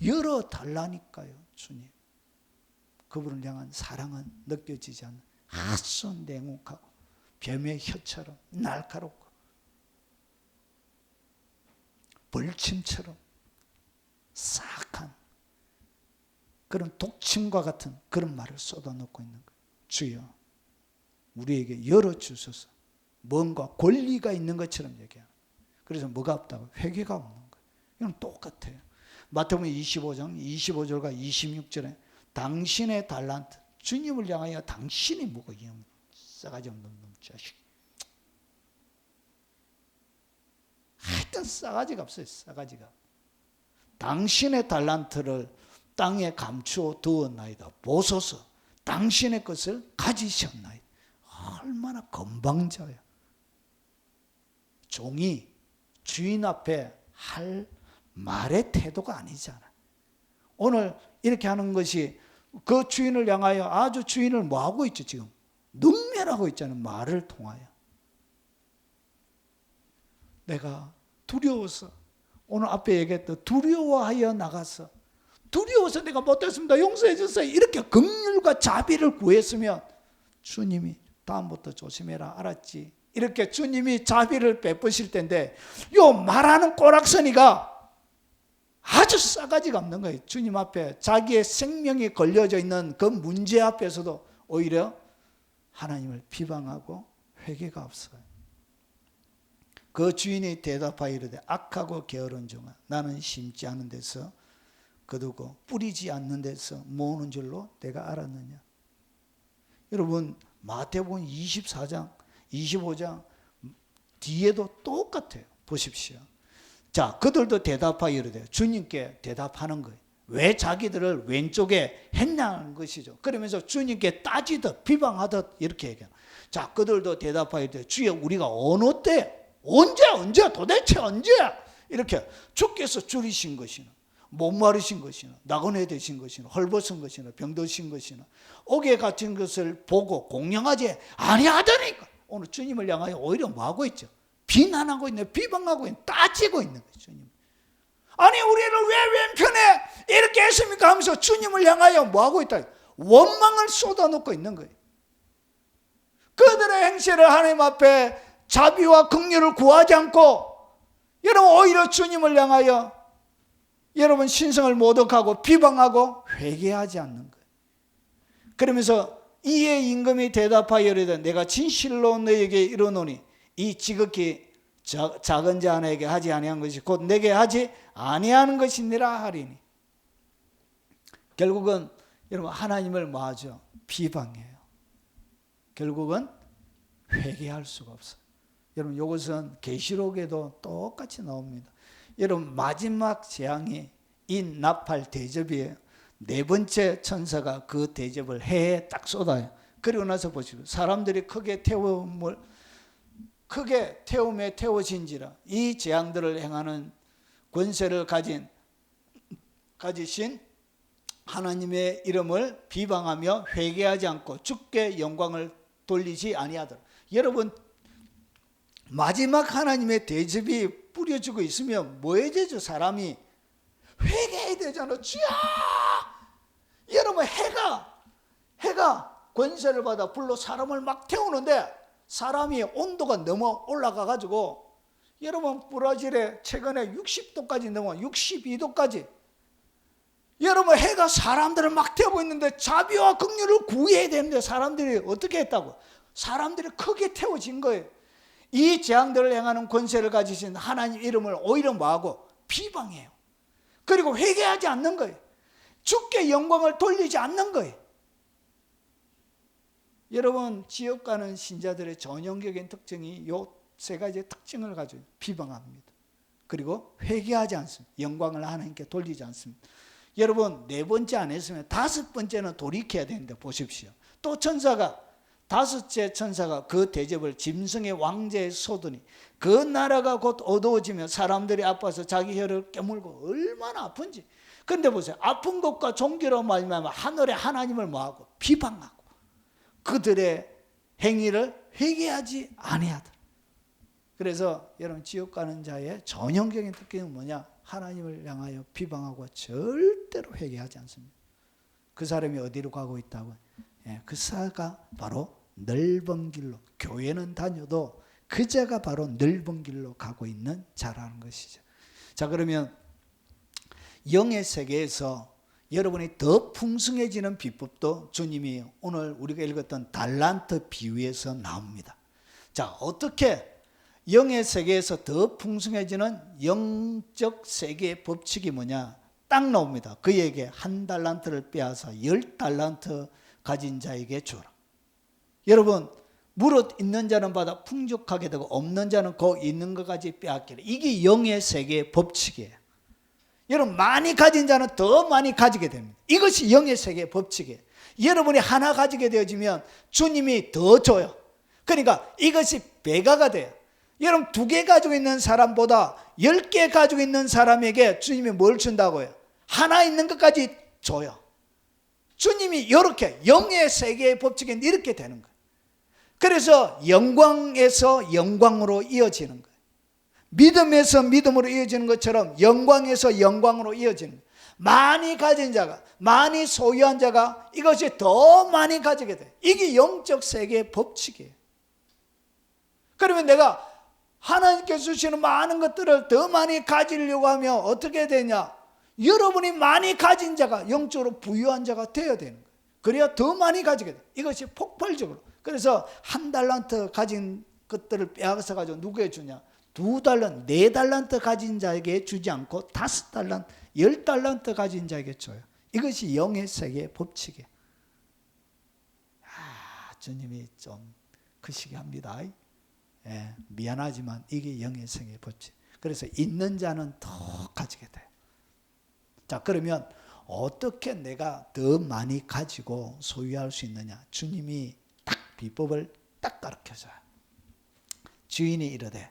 거예요. 열어달라니까요, 주님. 그분을 향한 사랑은 느껴지지 않는 아주 냉혹하고 뱀의 혀처럼 날카롭고 벌침처럼 싹한 그런 독침과 같은 그런 말을 쏟아놓고 있는 거예요. 주여 우리에게 열어주소서. 뭔가 권리가 있는 것처럼 얘기해요. 그래서 뭐가 없다고? 회개가 없는 거예요. 이건 똑같아요. 마태복음 25장 25절과 26절에 당신의 달란트, 주님을 향하여 당신이 뭐고 싸가지 없는 놈 자식. 하여튼 싸가지가 없어요. 싸가지가. 당신의 달란트를 땅에 감추어 두었나이다. 보소서 당신의 것을 가지셨나이다. 얼마나 건방져요. 종이 주인 앞에 할 말의 태도가 아니잖아. 오늘 이렇게 하는 것이 그 주인을 향하여 아주 주인을 뭐하고 있죠 지금? 능멸하고 있잖아요. 말을 통하여. 내가 두려워서 오늘 앞에 얘기했던 두려워하여 나가서 두려워서 내가 못했습니다. 용서해 주세요. 이렇게 긍휼과 자비를 구했으면 주님이 다음부터 조심해라. 알았지? 이렇게 주님이 자비를 베푸실 텐데 요 말하는 꼬락서니가 아주 싸가지가 없는 거예요. 주님 앞에 자기의 생명이 걸려져 있는 그 문제 앞에서도 오히려 하나님을 비방하고 회개가 없어요. 그 주인이 대답하여 이르되 악하고 게으른 종아 나는 심지 않은 데서 거두고 뿌리지 않는 데서 모으는 줄로 내가 알았느냐. 여러분 마태복음 24장 25장 뒤에도 똑같아요. 보십시오. 자, 그들도 대답하여 이르되 주님께 대답하는 거예요. 왜 자기들을 왼쪽에 했냐는 것이죠. 그러면서 주님께 따지듯 비방하듯 이렇게 얘기해요. 자, 그들도 대답하여 이르되 주여 우리가 어느 때 언제 도대체 언제 이렇게 주께서 줄이신 것이나 목마르신 것이나 나그네 되신 것이나 헐벗은 것이나 병드신 것이나 옥에 갇힌 것을 보고 공경하지 아니하더니까. 오늘 주님을 향하여 오히려 뭐하고 있죠? 비난하고 있네, 비방하고 있네, 따지고 있는 거예요. 주님. 아니 우리를 왜 왼편에 이렇게 했습니까 하면서 주님을 향하여 뭐하고 있다? 원망을 쏟아놓고 있는 거예요. 그들의 행실을 하나님 앞에 자비와 긍휼을 구하지 않고 여러분 오히려 주님을 향하여 여러분 신성을 모독하고 비방하고 회개하지 않는 거예요. 그러면서 이에 임금이 대답하여 이르되 내가 진실로 너에게 이르노니 이 지극히 작은 자 하나에게 하지 아니한 것이 곧 내게 하지 아니하는 것이니라 하리니. 결국은 여러분 하나님을 뭐하죠? 비방해요. 결국은 회개할 수가 없어요. 여러분 이것은 계시록에도 똑같이 나옵니다. 여러분 마지막 재앙이 이 나팔 대접이에요. 네 번째 천사가 그 대접을 해에 딱 쏟아요. 그리고 나서 보시고 사람들이 크게 태움에 태워진지라 이 재앙들을 행하는 권세를 가지신 하나님의 이름을 비방하며 회개하지 않고 주께 영광을 돌리지 아니하더라. 여러분 마지막 하나님의 대접이 뿌려지고 있으면 뭐 해야 되죠? 사람이 회개해야 되잖아. 주야! 여러분 해가 권세를 받아 불로 사람을 막 태우는데 사람이 온도가 너무 올라가 가지고 여러분 브라질에 최근에 60도까지 넘어 62도까지 여러분 해가 사람들을 막 태우고 있는데 자비와 긍휼을 구해야 되는데 사람들이 어떻게 했다고? 사람들이 크게 태워진 거예요. 이 재앙들을 행하는 권세를 가지신 하나님 이름을 오히려 뭐하고? 비방해요. 그리고 회개하지 않는 거예요. 주께 영광을 돌리지 않는 거예요. 여러분 지옥 가는 신자들의 전형적인 특징이 요 세 가지의 특징을 가지고 비방합니다. 그리고 회개하지 않습니다. 영광을 하나님께 돌리지 않습니다. 여러분 네 번째 안 했으면 다섯 번째는 돌이켜야 되는데 보십시오. 또 천사가 다섯째 천사가 그 대접을 짐승의 왕제에 쏟으니 그 나라가 곧 어두워지며 사람들이 아파서 자기 혀를 깨물고 얼마나 아픈지. 그런데 보세요. 아픈 것과 종기로 말미암아 하늘의 하나님을 뭐하고? 비방하고 그들의 행위를 회개하지 아니하더라. 그래서 여러분 지옥 가는 자의 전형적인 특징은 뭐냐? 하나님을 향하여 비방하고 절대로 회개하지 않습니다. 그 사람이 어디로 가고 있다고? 그 사가 바로 넓은 길로, 교회는 다녀도 그 자가 바로 넓은 길로 가고 있는 자라는 것이죠. 자, 그러면 영의 세계에서 여러분이 더 풍성해지는 비법도 주님이 오늘 우리가 읽었던 달란트 비유에서 나옵니다. 자, 어떻게 영의 세계에서 더 풍성해지는 영적 세계의 법칙이 뭐냐? 딱 나옵니다. 그에게 1달란트를 빼앗아 10달란트 가진 자에게 주라. 여러분 무릇 있는 자는 받아 풍족하게 되고 없는 자는 그 있는 것까지 빼앗기라. 이게 영의 세계의 법칙이에요. 여러분 많이 가진 자는 더 많이 가지게 됩니다. 이것이 영의 세계의 법칙이에요. 여러분이 하나 가지게 되어지면 주님이 더 줘요. 그러니까 이것이 배가가 돼요. 여러분 2개 가지고 있는 사람보다 10개 가지고 있는 사람에게 주님이 뭘 준다고요? 하나 있는 것까지 줘요. 주님이 이렇게 영의 세계의 법칙은 이렇게 되는 거예요. 그래서 영광에서 영광으로 이어지는 거예요. 믿음에서 믿음으로 이어지는 것처럼 영광에서 영광으로 이어지는 거예요. 많이 가진 자가, 많이 소유한 자가 이것이 더 많이 가지게 돼요. 이게 영적 세계의 법칙이에요. 그러면 내가 하나님께서 주시는 많은 것들을 더 많이 가지려고 하면 어떻게 되냐? 여러분이 많이 가진 자가 영적으로 부유한 자가 되어야 되는 거예요. 그래야 더 많이 가지게 돼요. 이것이 폭발적으로. 그래서 1달란트 가진 것들을 빼앗아 가지고 누구에게 주냐? 2달란트, 4달란트 가진 자에게 주지 않고 5달란트, 10달란트 가진 자에게 줘요. 이것이 영의 세계의 법칙이에요. 주님이 좀 크시게 합니다. 미안하지만 이게 영의 세계의 법칙. 그래서 있는 자는 더 가지게 돼요. 자, 그러면 어떻게 내가 더 많이 가지고 소유할 수 있느냐? 주님이 딱 비법을 딱 가르쳐줘요. 주인이 이르되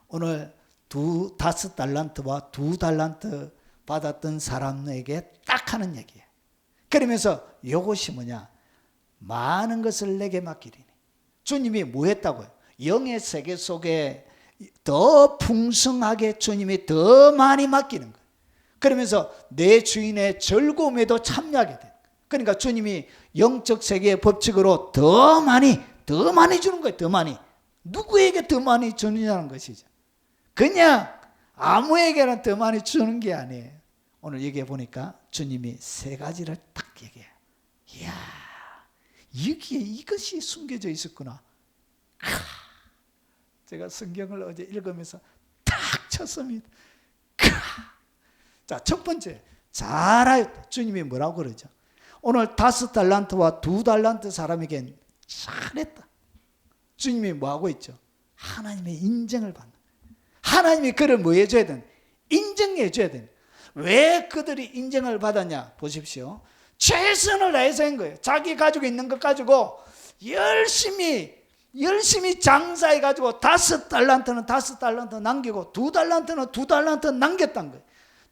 오늘 5달란트와 2달란트 받았던 사람에게 딱 하는 얘기예요. 그러면서 이것이 뭐냐? 많은 것을 내게 맡기리니. 주님이 뭐 했다고요? 영의 세계 속에 더 풍성하게 주님이 더 많이 맡기는 거예요. 그러면서 내 주인의 즐거움에도 참여하게 돼요. 그러니까 주님이 영적 세계의 법칙으로 더 많이 주는 거예요. 더 많이. 누구에게 더 많이 주느냐는 것이죠. 그냥 아무에게나 더 많이 주는 게 아니에요. 오늘 얘기해 보니까 주님이 3가지를 딱 얘기해요. 이야, 여기에 이것이 숨겨져 있었구나. 제가 성경을 어제 읽으면서 탁 쳤습니다. 자, 첫 번째, 잘하였다. 주님이 뭐라고 그러죠? 오늘 5달란트와 2달란트 사람에겐 잘했다. 주님이 뭐하고 있죠? 하나님의 인정을 받는. 하나님이 그를 뭐 해줘야 되는? 인정해 줘야 되는. 왜 그들이 인정을 받았냐? 보십시오. 최선을 다해서 한 거예요. 자기 가지고 있는 것 가지고 열심히 장사해가지고 5달란트는 5달란트 남기고 2달란트는 2달란트 남겼다는 거예요.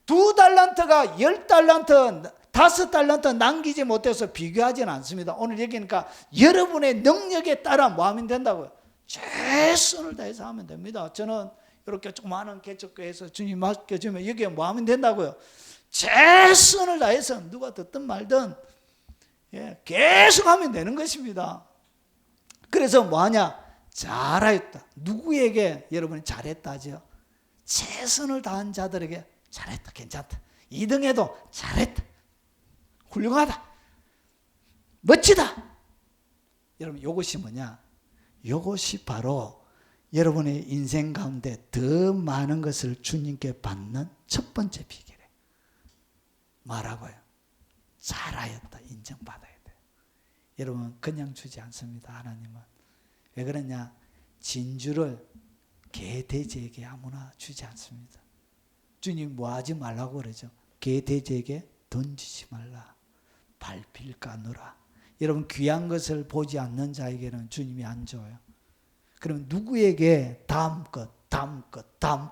2달란트가 10달란트, 5달란트 남기지 못해서 비교하지는 않습니다. 오늘 얘기니까 여러분의 능력에 따라 뭐 하면 된다고요? 최선을 다해서 하면 됩니다. 저는 이렇게 조그마한 개척교회에서 주님 맡겨주면 여기에 뭐 하면 된다고요? 최선을 다해서 누가 듣든 말든 계속 하면 되는 것입니다. 그래서 뭐 하냐? 잘하였다. 누구에게 여러분이 잘했다 하죠? 최선을 다한 자들에게 잘했다, 괜찮다. 2등해도 잘했다, 훌륭하다, 멋지다. 여러분, 이것이 뭐냐? 이것이 바로 여러분의 인생 가운데 더 많은 것을 주님께 받는 첫 번째 비결이에요. 뭐라고요? 잘하였다, 인정받아야 돼요. 여러분, 그냥 주지 않습니다. 하나님은. 왜 그러냐? 진주를 개, 돼지에게 아무나 주지 않습니다. 주님 뭐 하지 말라고 그러죠? 개, 돼지에게 던지지 말라. 밟힐 까느라. 여러분, 귀한 것을 보지 않는 자에게는 주님이 안 줘요. 그럼 누구에게 다음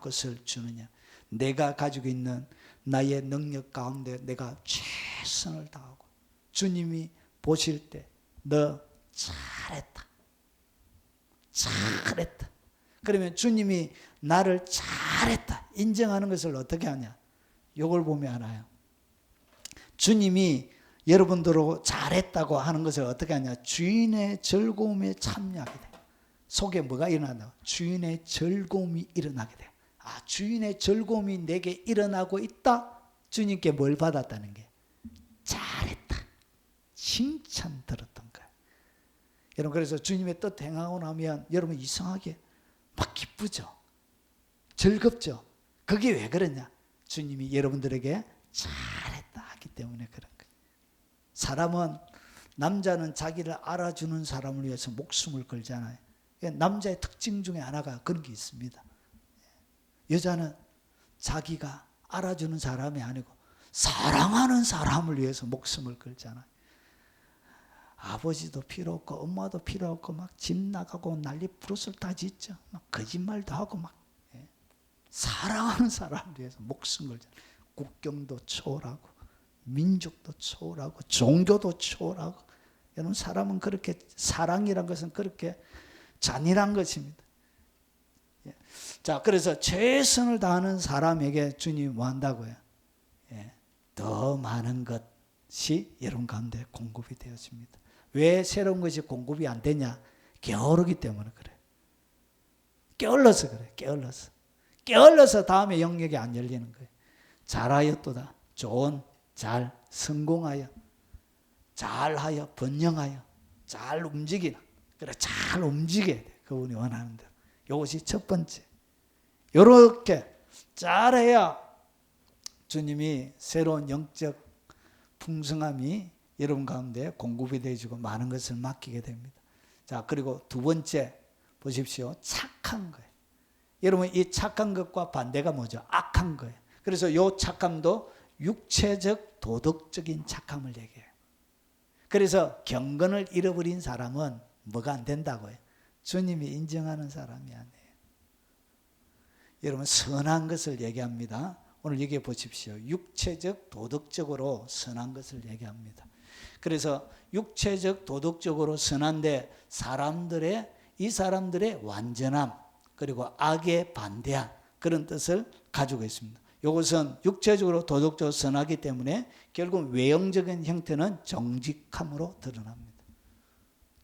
것을 주느냐? 내가 가지고 있는 나의 능력 가운데 내가 최선을 다하고 주님이 보실 때 너 잘했다, 잘했다. 그러면 주님이 나를 잘했다 인정하는 것을 어떻게 하냐? 이걸 보면 알아요. 주님이 여러분들하고 잘했다고 하는 것을 어떻게 하냐? 주인의 즐거움에 참여하게 돼. 속에 뭐가 일어난다고? 주인의 즐거움이 일어나게 돼. 아, 주인의 즐거움이 내게 일어나고 있다? 주님께 뭘 받았다는 게? 잘했다, 칭찬 들었던 거예요. 여러분, 그래서 주님의 뜻 행하고 나면 여러분 이상하게 막 기쁘죠? 즐겁죠? 그게 왜 그러냐? 주님이 여러분들에게 잘했다 하기 때문에 그런 거예요. 사람은, 남자는 자기를 알아주는 사람을 위해서 목숨을 걸잖아요. 남자의 특징 중에 하나가 그런 게 있습니다. 여자는 자기가 알아주는 사람이 아니고 사랑하는 사람을 위해서 목숨을 걸잖아요. 아버지도 필요 없고 엄마도 필요 없고 막 집 나가고 난리 부르스를 다 짓죠. 막 거짓말도 하고 막 사랑하는 사람을 위해서 목숨 걸잖아요. 국경도 초월하고 민족도 초월하고 종교도 초월하고. 여러분, 사람은 그렇게, 사랑이란 것은 그렇게 잔인한 것입니다. 자, 그래서 최선을 다하는 사람에게 주님이 뭐 한다고요? 더 많은 것이 여러분 가운데 공급이 되어집니다. 왜 새로운 것이 공급이 안 되냐? 게으르기 때문에 그래요. 게을러서 그래요. 게을러서 다음에 영역이 안 열리는 거예요. 잘하였도다. 좋은, 잘, 성공하여, 잘하여, 번영하여, 잘 움직이나. 그래, 잘 움직여야 돼. 그분이 원하는 대로. 이것이 첫 번째. 이렇게 잘해야 주님이 새로운 영적 풍성함이 여러분 가운데 공급이 되어지고 많은 것을 맡기게 됩니다. 자, 그리고 두 번째 보십시오. 착한 거예요. 여러분, 이 착한 것과 반대가 뭐죠? 악한 거예요. 그래서 이 착함도 육체적 도덕적인 착함을 얘기해요. 그래서 경건을 잃어버린 사람은 뭐가 안 된다고요? 주님이 인정하는 사람이 아니에요. 여러분, 선한 것을 얘기합니다. 오늘 얘기해 보십시오. 육체적 도덕적으로 선한 것을 얘기합니다. 그래서 육체적 도덕적으로 선한데 이 사람들의 완전함, 그리고 악에 반대한 그런 뜻을 가지고 있습니다. 이것은 육체적으로 도덕적으로 선하기 때문에 결국 외형적인 형태는 정직함으로 드러납니다.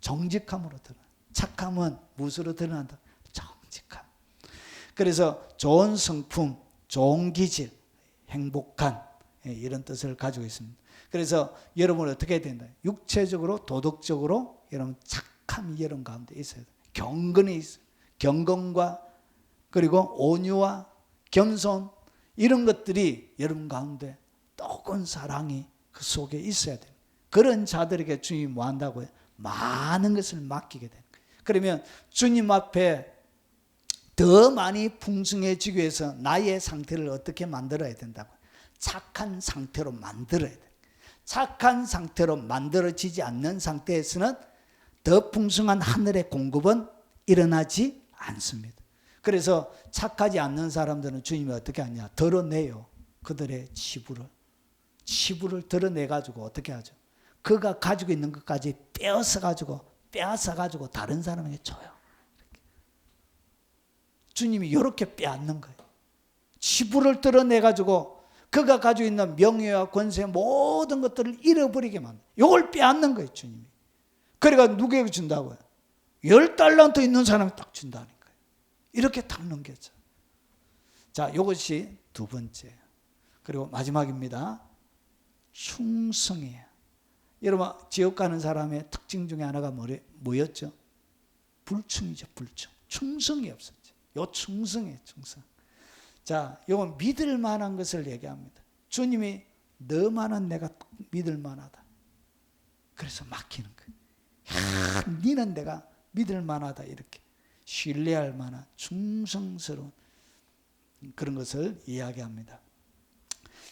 정직함으로 드러납니다. 착함은 무엇으로 드러난다? 정직함. 그래서 좋은 성품, 좋은 기질, 행복한 이런 뜻을 가지고 있습니다. 그래서 여러분은 어떻게 해야 된다? 육체적으로 도덕적으로 여러분 착함이 여러분 가운데 있어야 돼요. 경건이 있어요. 경건과 그리고 온유와 겸손 이런 것들이 여러분 가운데 뜨거운 사랑이 그 속에 있어야 돼요. 그런 자들에게 주님이 뭐 한다고요? 많은 것을 맡기게 돼요. 그러면 주님 앞에 더 많이 풍성해지기 위해서 나의 상태를 어떻게 만들어야 된다고? 착한 상태로 만들어야 돼요. 착한 상태로 만들어지지 않는 상태에서는 더 풍성한 하늘의 공급은 일어나지 않습니다. 그래서 착하지 않는 사람들은 주님이 어떻게 하냐? 드러내요. 그들의 치부를 드러내가지고 어떻게 하죠? 그가 가지고 있는 것까지 빼앗아가지고 다른 사람에게 줘요. 주님이 이렇게 빼앗는 거예요. 치부를 드러내가지고 그가 가지고 있는 명예와 권세 모든 것들을 잃어버리게 만들어요. 이걸 빼앗는 거예요, 주님이. 그러니까 누구에게 준다고요? 10달란트 있는 사람이 딱 준다는 거예요. 이렇게 딱 넘겨져. 자, 이것이 두 번째. 그리고 마지막입니다. 충성이에요. 여러분, 지옥 가는 사람의 특징 중에 하나가 뭐였죠? 불충이죠, 불충. 충성이 없었죠. 요 충성이에요, 충성. 자, 이건 믿을 만한 것을 얘기합니다. 주님이 너만은 내가 믿을 만하다. 그래서 맡기는 거예요. 니는 내가 믿을 만하다. 이렇게 신뢰할 만한 충성스러운 그런 것을 이야기합니다.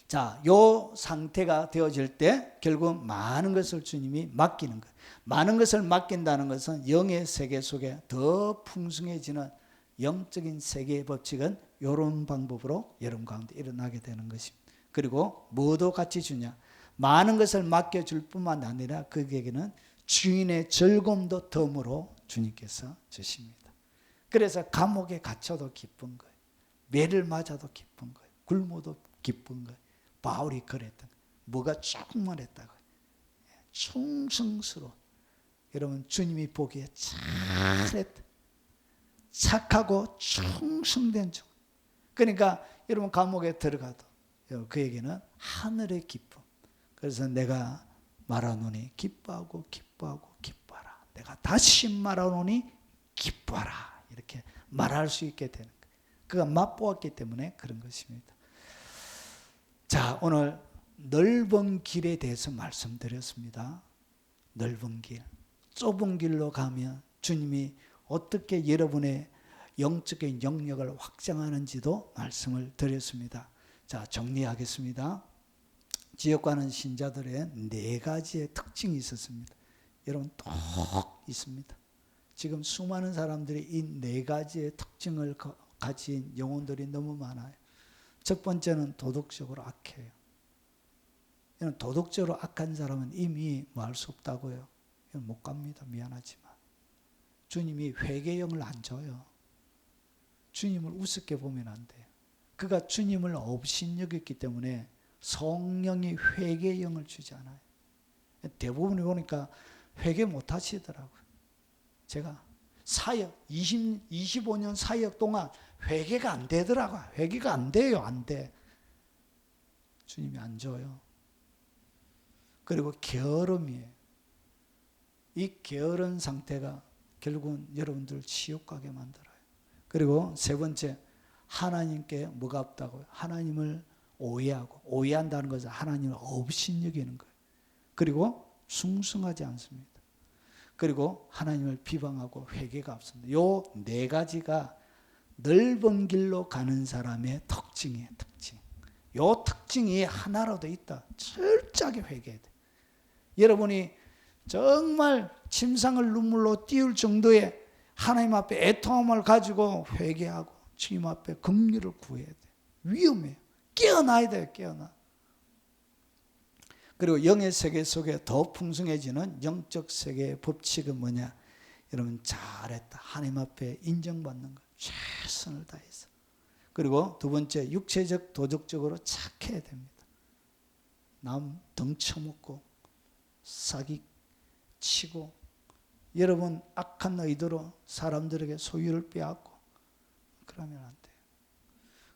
자, 요 상태가 되어질 때 결국 많은 것을 주님이 맡기는 거예요. 많은 것을 맡긴다는 것은 영의 세계 속에 더 풍성해지는 영적인 세계의 법칙은 이런 방법으로 여러분 가운데 일어나게 되는 것입니다. 그리고 뭐도 같이 주냐? 많은 것을 맡겨줄 뿐만 아니라 그에게는 주인의 즐거움도 덤으로 주님께서 주십니다. 그래서 감옥에 갇혀도 기쁜 거예요. 매를 맞아도 기쁜 거예요. 굶어도 기쁜 거예요. 바울이 그랬던 거예요. 뭐가 충만했다고요. 충성스러워. 여러분, 주님이 보기에 잘했다. 착하고 충성된 종. 그러니까 여러분 감옥에 들어가도 그에게는 하늘의 기쁨. 그래서 내가 말하노니 기뻐하고 기뻐하고 기뻐하라. 내가 다시 말하노니 기뻐하라. 이렇게 말할 수 있게 되는 거예요. 그가 맛보았기 때문에 그런 것입니다. 자, 오늘 넓은 길에 대해서 말씀드렸습니다. 넓은 길. 좁은 길로 가면 주님이 어떻게 여러분의 영적인 영역을 확장하는지도 말씀을 드렸습니다. 자, 정리하겠습니다. 지옥 가는 신자들의 4가지의 특징이 있었습니다. 여러분 꼭 있습니다. 지금 수많은 사람들이 이 4가지의 특징을 가진 영혼들이 너무 많아요. 첫 번째는 도덕적으로 악해요. 도덕적으로 악한 사람은 이미 뭐 할 수 없다고요. 못 갑니다. 미안하지만. 주님이 회개형을 안 줘요. 주님을 우습게 보면 안 돼요. 그가 주님을 업신여겼기 때문에 성령이 회개형을 주지 않아요. 대부분 보니까 회개 못 하시더라고요. 제가 사역 25년 사역 동안 회개가 안 되더라고요. 회개가 안 돼요. 안 돼. 주님이 안 줘요. 그리고 게으름이에요. 이 게으른 상태가 결국은 여러분들 지옥 가게 만들어요. 그리고 세 번째, 하나님께 뭐가 없다고요? 하나님을 오해하고, 오해한다는 것은 하나님을 업신여기는 거예요. 그리고 충성하지 않습니다. 그리고 하나님을 비방하고 회개가 없습니다. 요 4가지가 넓은 길로 가는 사람의 특징이에요. 특징. 요 특징이 하나라도 있다. 철저하게 회개해야 돼. 여러분이 정말 침상을 눈물로 띄울 정도의 하나님 앞에 애통함을 가지고 회개하고 주님 앞에 긍휼을 구해야 돼. 위험해요. 깨어나야 돼요. 깨어나. 그리고 영의 세계 속에 더 풍성해지는 영적 세계의 법칙은 뭐냐? 여러분 잘했다. 하나님 앞에 인정받는 것. 최선을 다해서. 그리고 두 번째, 육체적 도덕적으로 착해야 됩니다. 남 덩쳐먹고 사기치고 여러분 악한 의도로 사람들에게 소유를 빼앗고 그러면 안 돼요.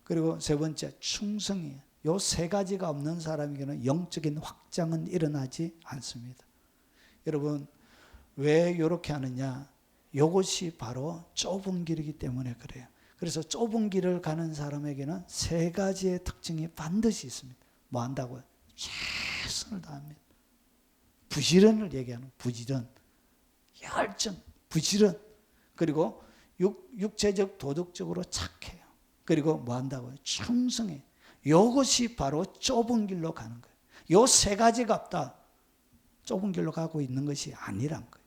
그리고 세 번째, 충성이에요. 요 3가지가 없는 사람에게는 영적인 확장은 일어나지 않습니다. 여러분 왜 이렇게 하느냐? 이것이 바로 좁은 길이기 때문에 그래요. 그래서 좁은 길을 가는 사람에게는 3가지의 특징이 반드시 있습니다. 뭐 한다고요? 최선을 다합니다. 부지런을 얘기하는 부지런, 열정, 부지런. 그리고 육체적 도덕적으로 착해요. 그리고 뭐 한다고요? 충성해요. 이것이 바로 좁은 길로 가는 거예요. 요 3가지가 없다. 좁은 길로 가고 있는 것이 아니란 거예요.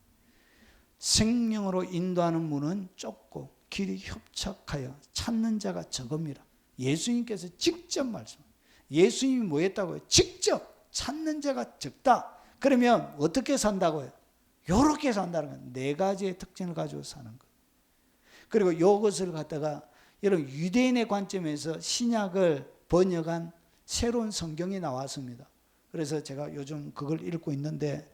생명으로 인도하는 문은 좁고 길이 협착하여 찾는 자가 적음이라. 예수님께서 직접 말씀합니다. 예수님이 뭐 했다고요? 직접 찾는 자가 적다. 그러면 어떻게 산다고요? 이렇게 산다는 거예요. 4가지의 특징을 가지고 사는 거예요. 그리고 이것을 갖다가 여러분 유대인의 관점에서 신약을 번역한 새로운 성경이 나왔습니다. 그래서 제가 요즘 그걸 읽고 있는데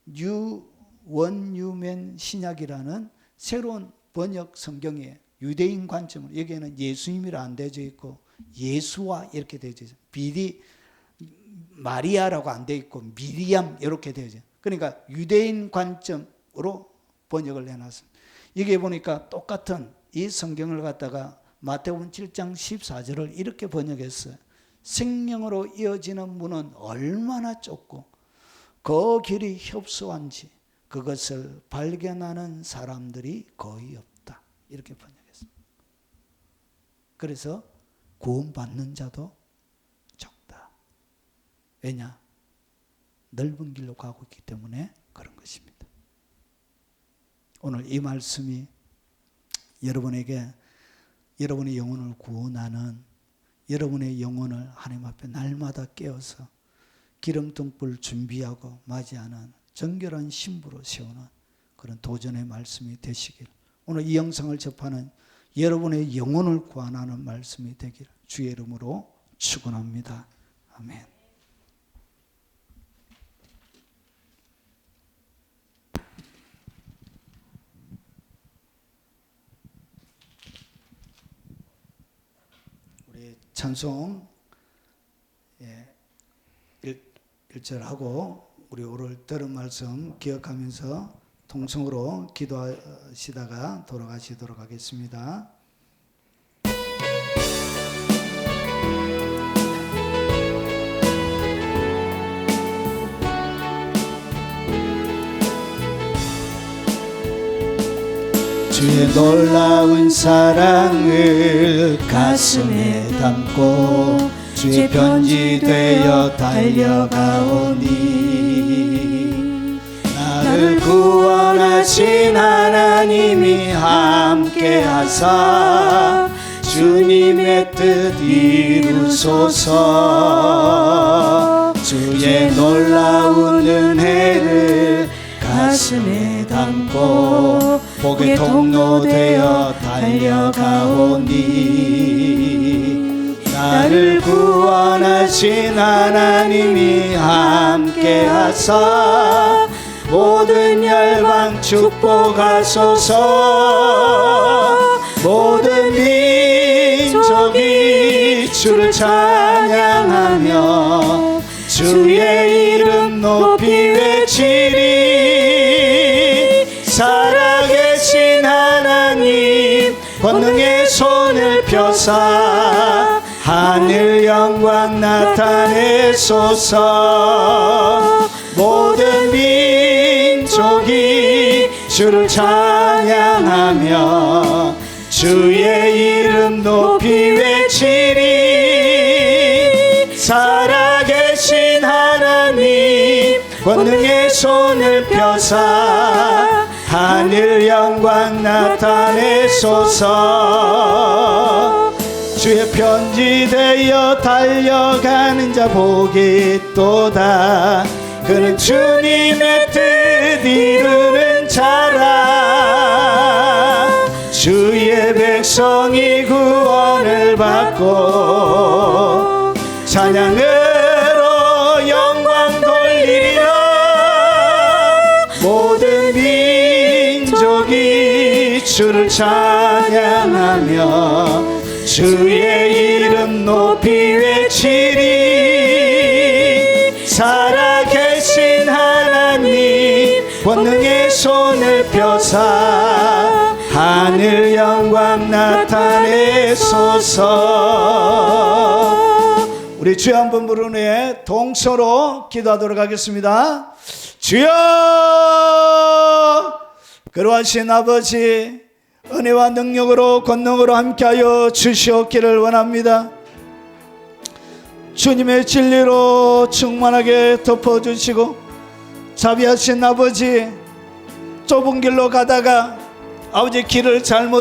뉴 원유맨 신약이라는 새로운 번역 성경이에요. 유대인 관점으로 여기에는 예수님이라 안 되어져 있고 예수와 이렇게 되어져 있어요. 마리아라고 안 되어 있고 미리암 이렇게 되어져 있어요. 그러니까 유대인 관점으로 번역을 해놨습니다. 여기에 보니까 똑같은 이 성경을 갖다가 마태복음 7장 14절을 이렇게 번역했어요. 생명으로 이어지는 문은 얼마나 좁고 그 길이 협소한지 그것을 발견하는 사람들이 거의 없다. 이렇게 번역했습니다. 그래서 구원받는 자도 적다. 왜냐? 넓은 길로 가고 있기 때문에 그런 것입니다. 오늘 이 말씀이 여러분에게 여러분의 영혼을 구원하는, 여러분의 영혼을 하나님 앞에 날마다 깨어서 기름등불 준비하고 맞이하는 정결한 신부로 세우는 그런 도전의 말씀이 되시길, 오늘 이 영상을 접하는 여러분의 영혼을 구원하는 말씀이 되길 주의 이름으로 축원합니다. 아멘. 우리 찬송 1절하고 우리 오늘 들은 말씀 기억하면서 통성으로 기도하시다가 돌아가시도록 하겠습니다. 주의 놀라운 사랑을 가슴에 담고 주의 편지 되어 달려가오니 나를 구원하신 하나님이 함께하사 주님의 뜻 이루소서. 주의 놀라운 은혜를 가슴에 담고 복의 통로 되어 달려가오니 나를 구원하신 하나님이 함께하사 모든 열방 축복하소서. 모든 민족이 주를 찬양하며 주의 이름 높이 외치리. 살아계신 하나님 권능의 손을 펴사 하늘 영광 나타내소서. 모든 민족이 주를 찬양하며 주의 이름 높이 외치리. 살아계신 하나님 권능의 손을 펴사 하늘 영광 나타내소서. 주의 편지 되어 달려가는 자 복이 있도다. 그는 주님의 뜻 이루는 자라. 주의 백성이 구원을 받고 찬양으로 영광 돌리리라. 모든 민족이 주를 찬양하며 주의 이름 높이 외치리. 살아계신 하나님 권능의 손을 펴사 하늘 영광 나타내소서. 우리 주여 한번 부르는 후에 동서로 기도하도록 하겠습니다. 주여, 그러하신 아버지 은혜와 능력으로 권능으로 함께하여 주시옵기를 원합니다. 주님의 진리로 충만하게 덮어주시고 자비하신 아버지, 좁은 길로 가다가 아버지 길을 잘못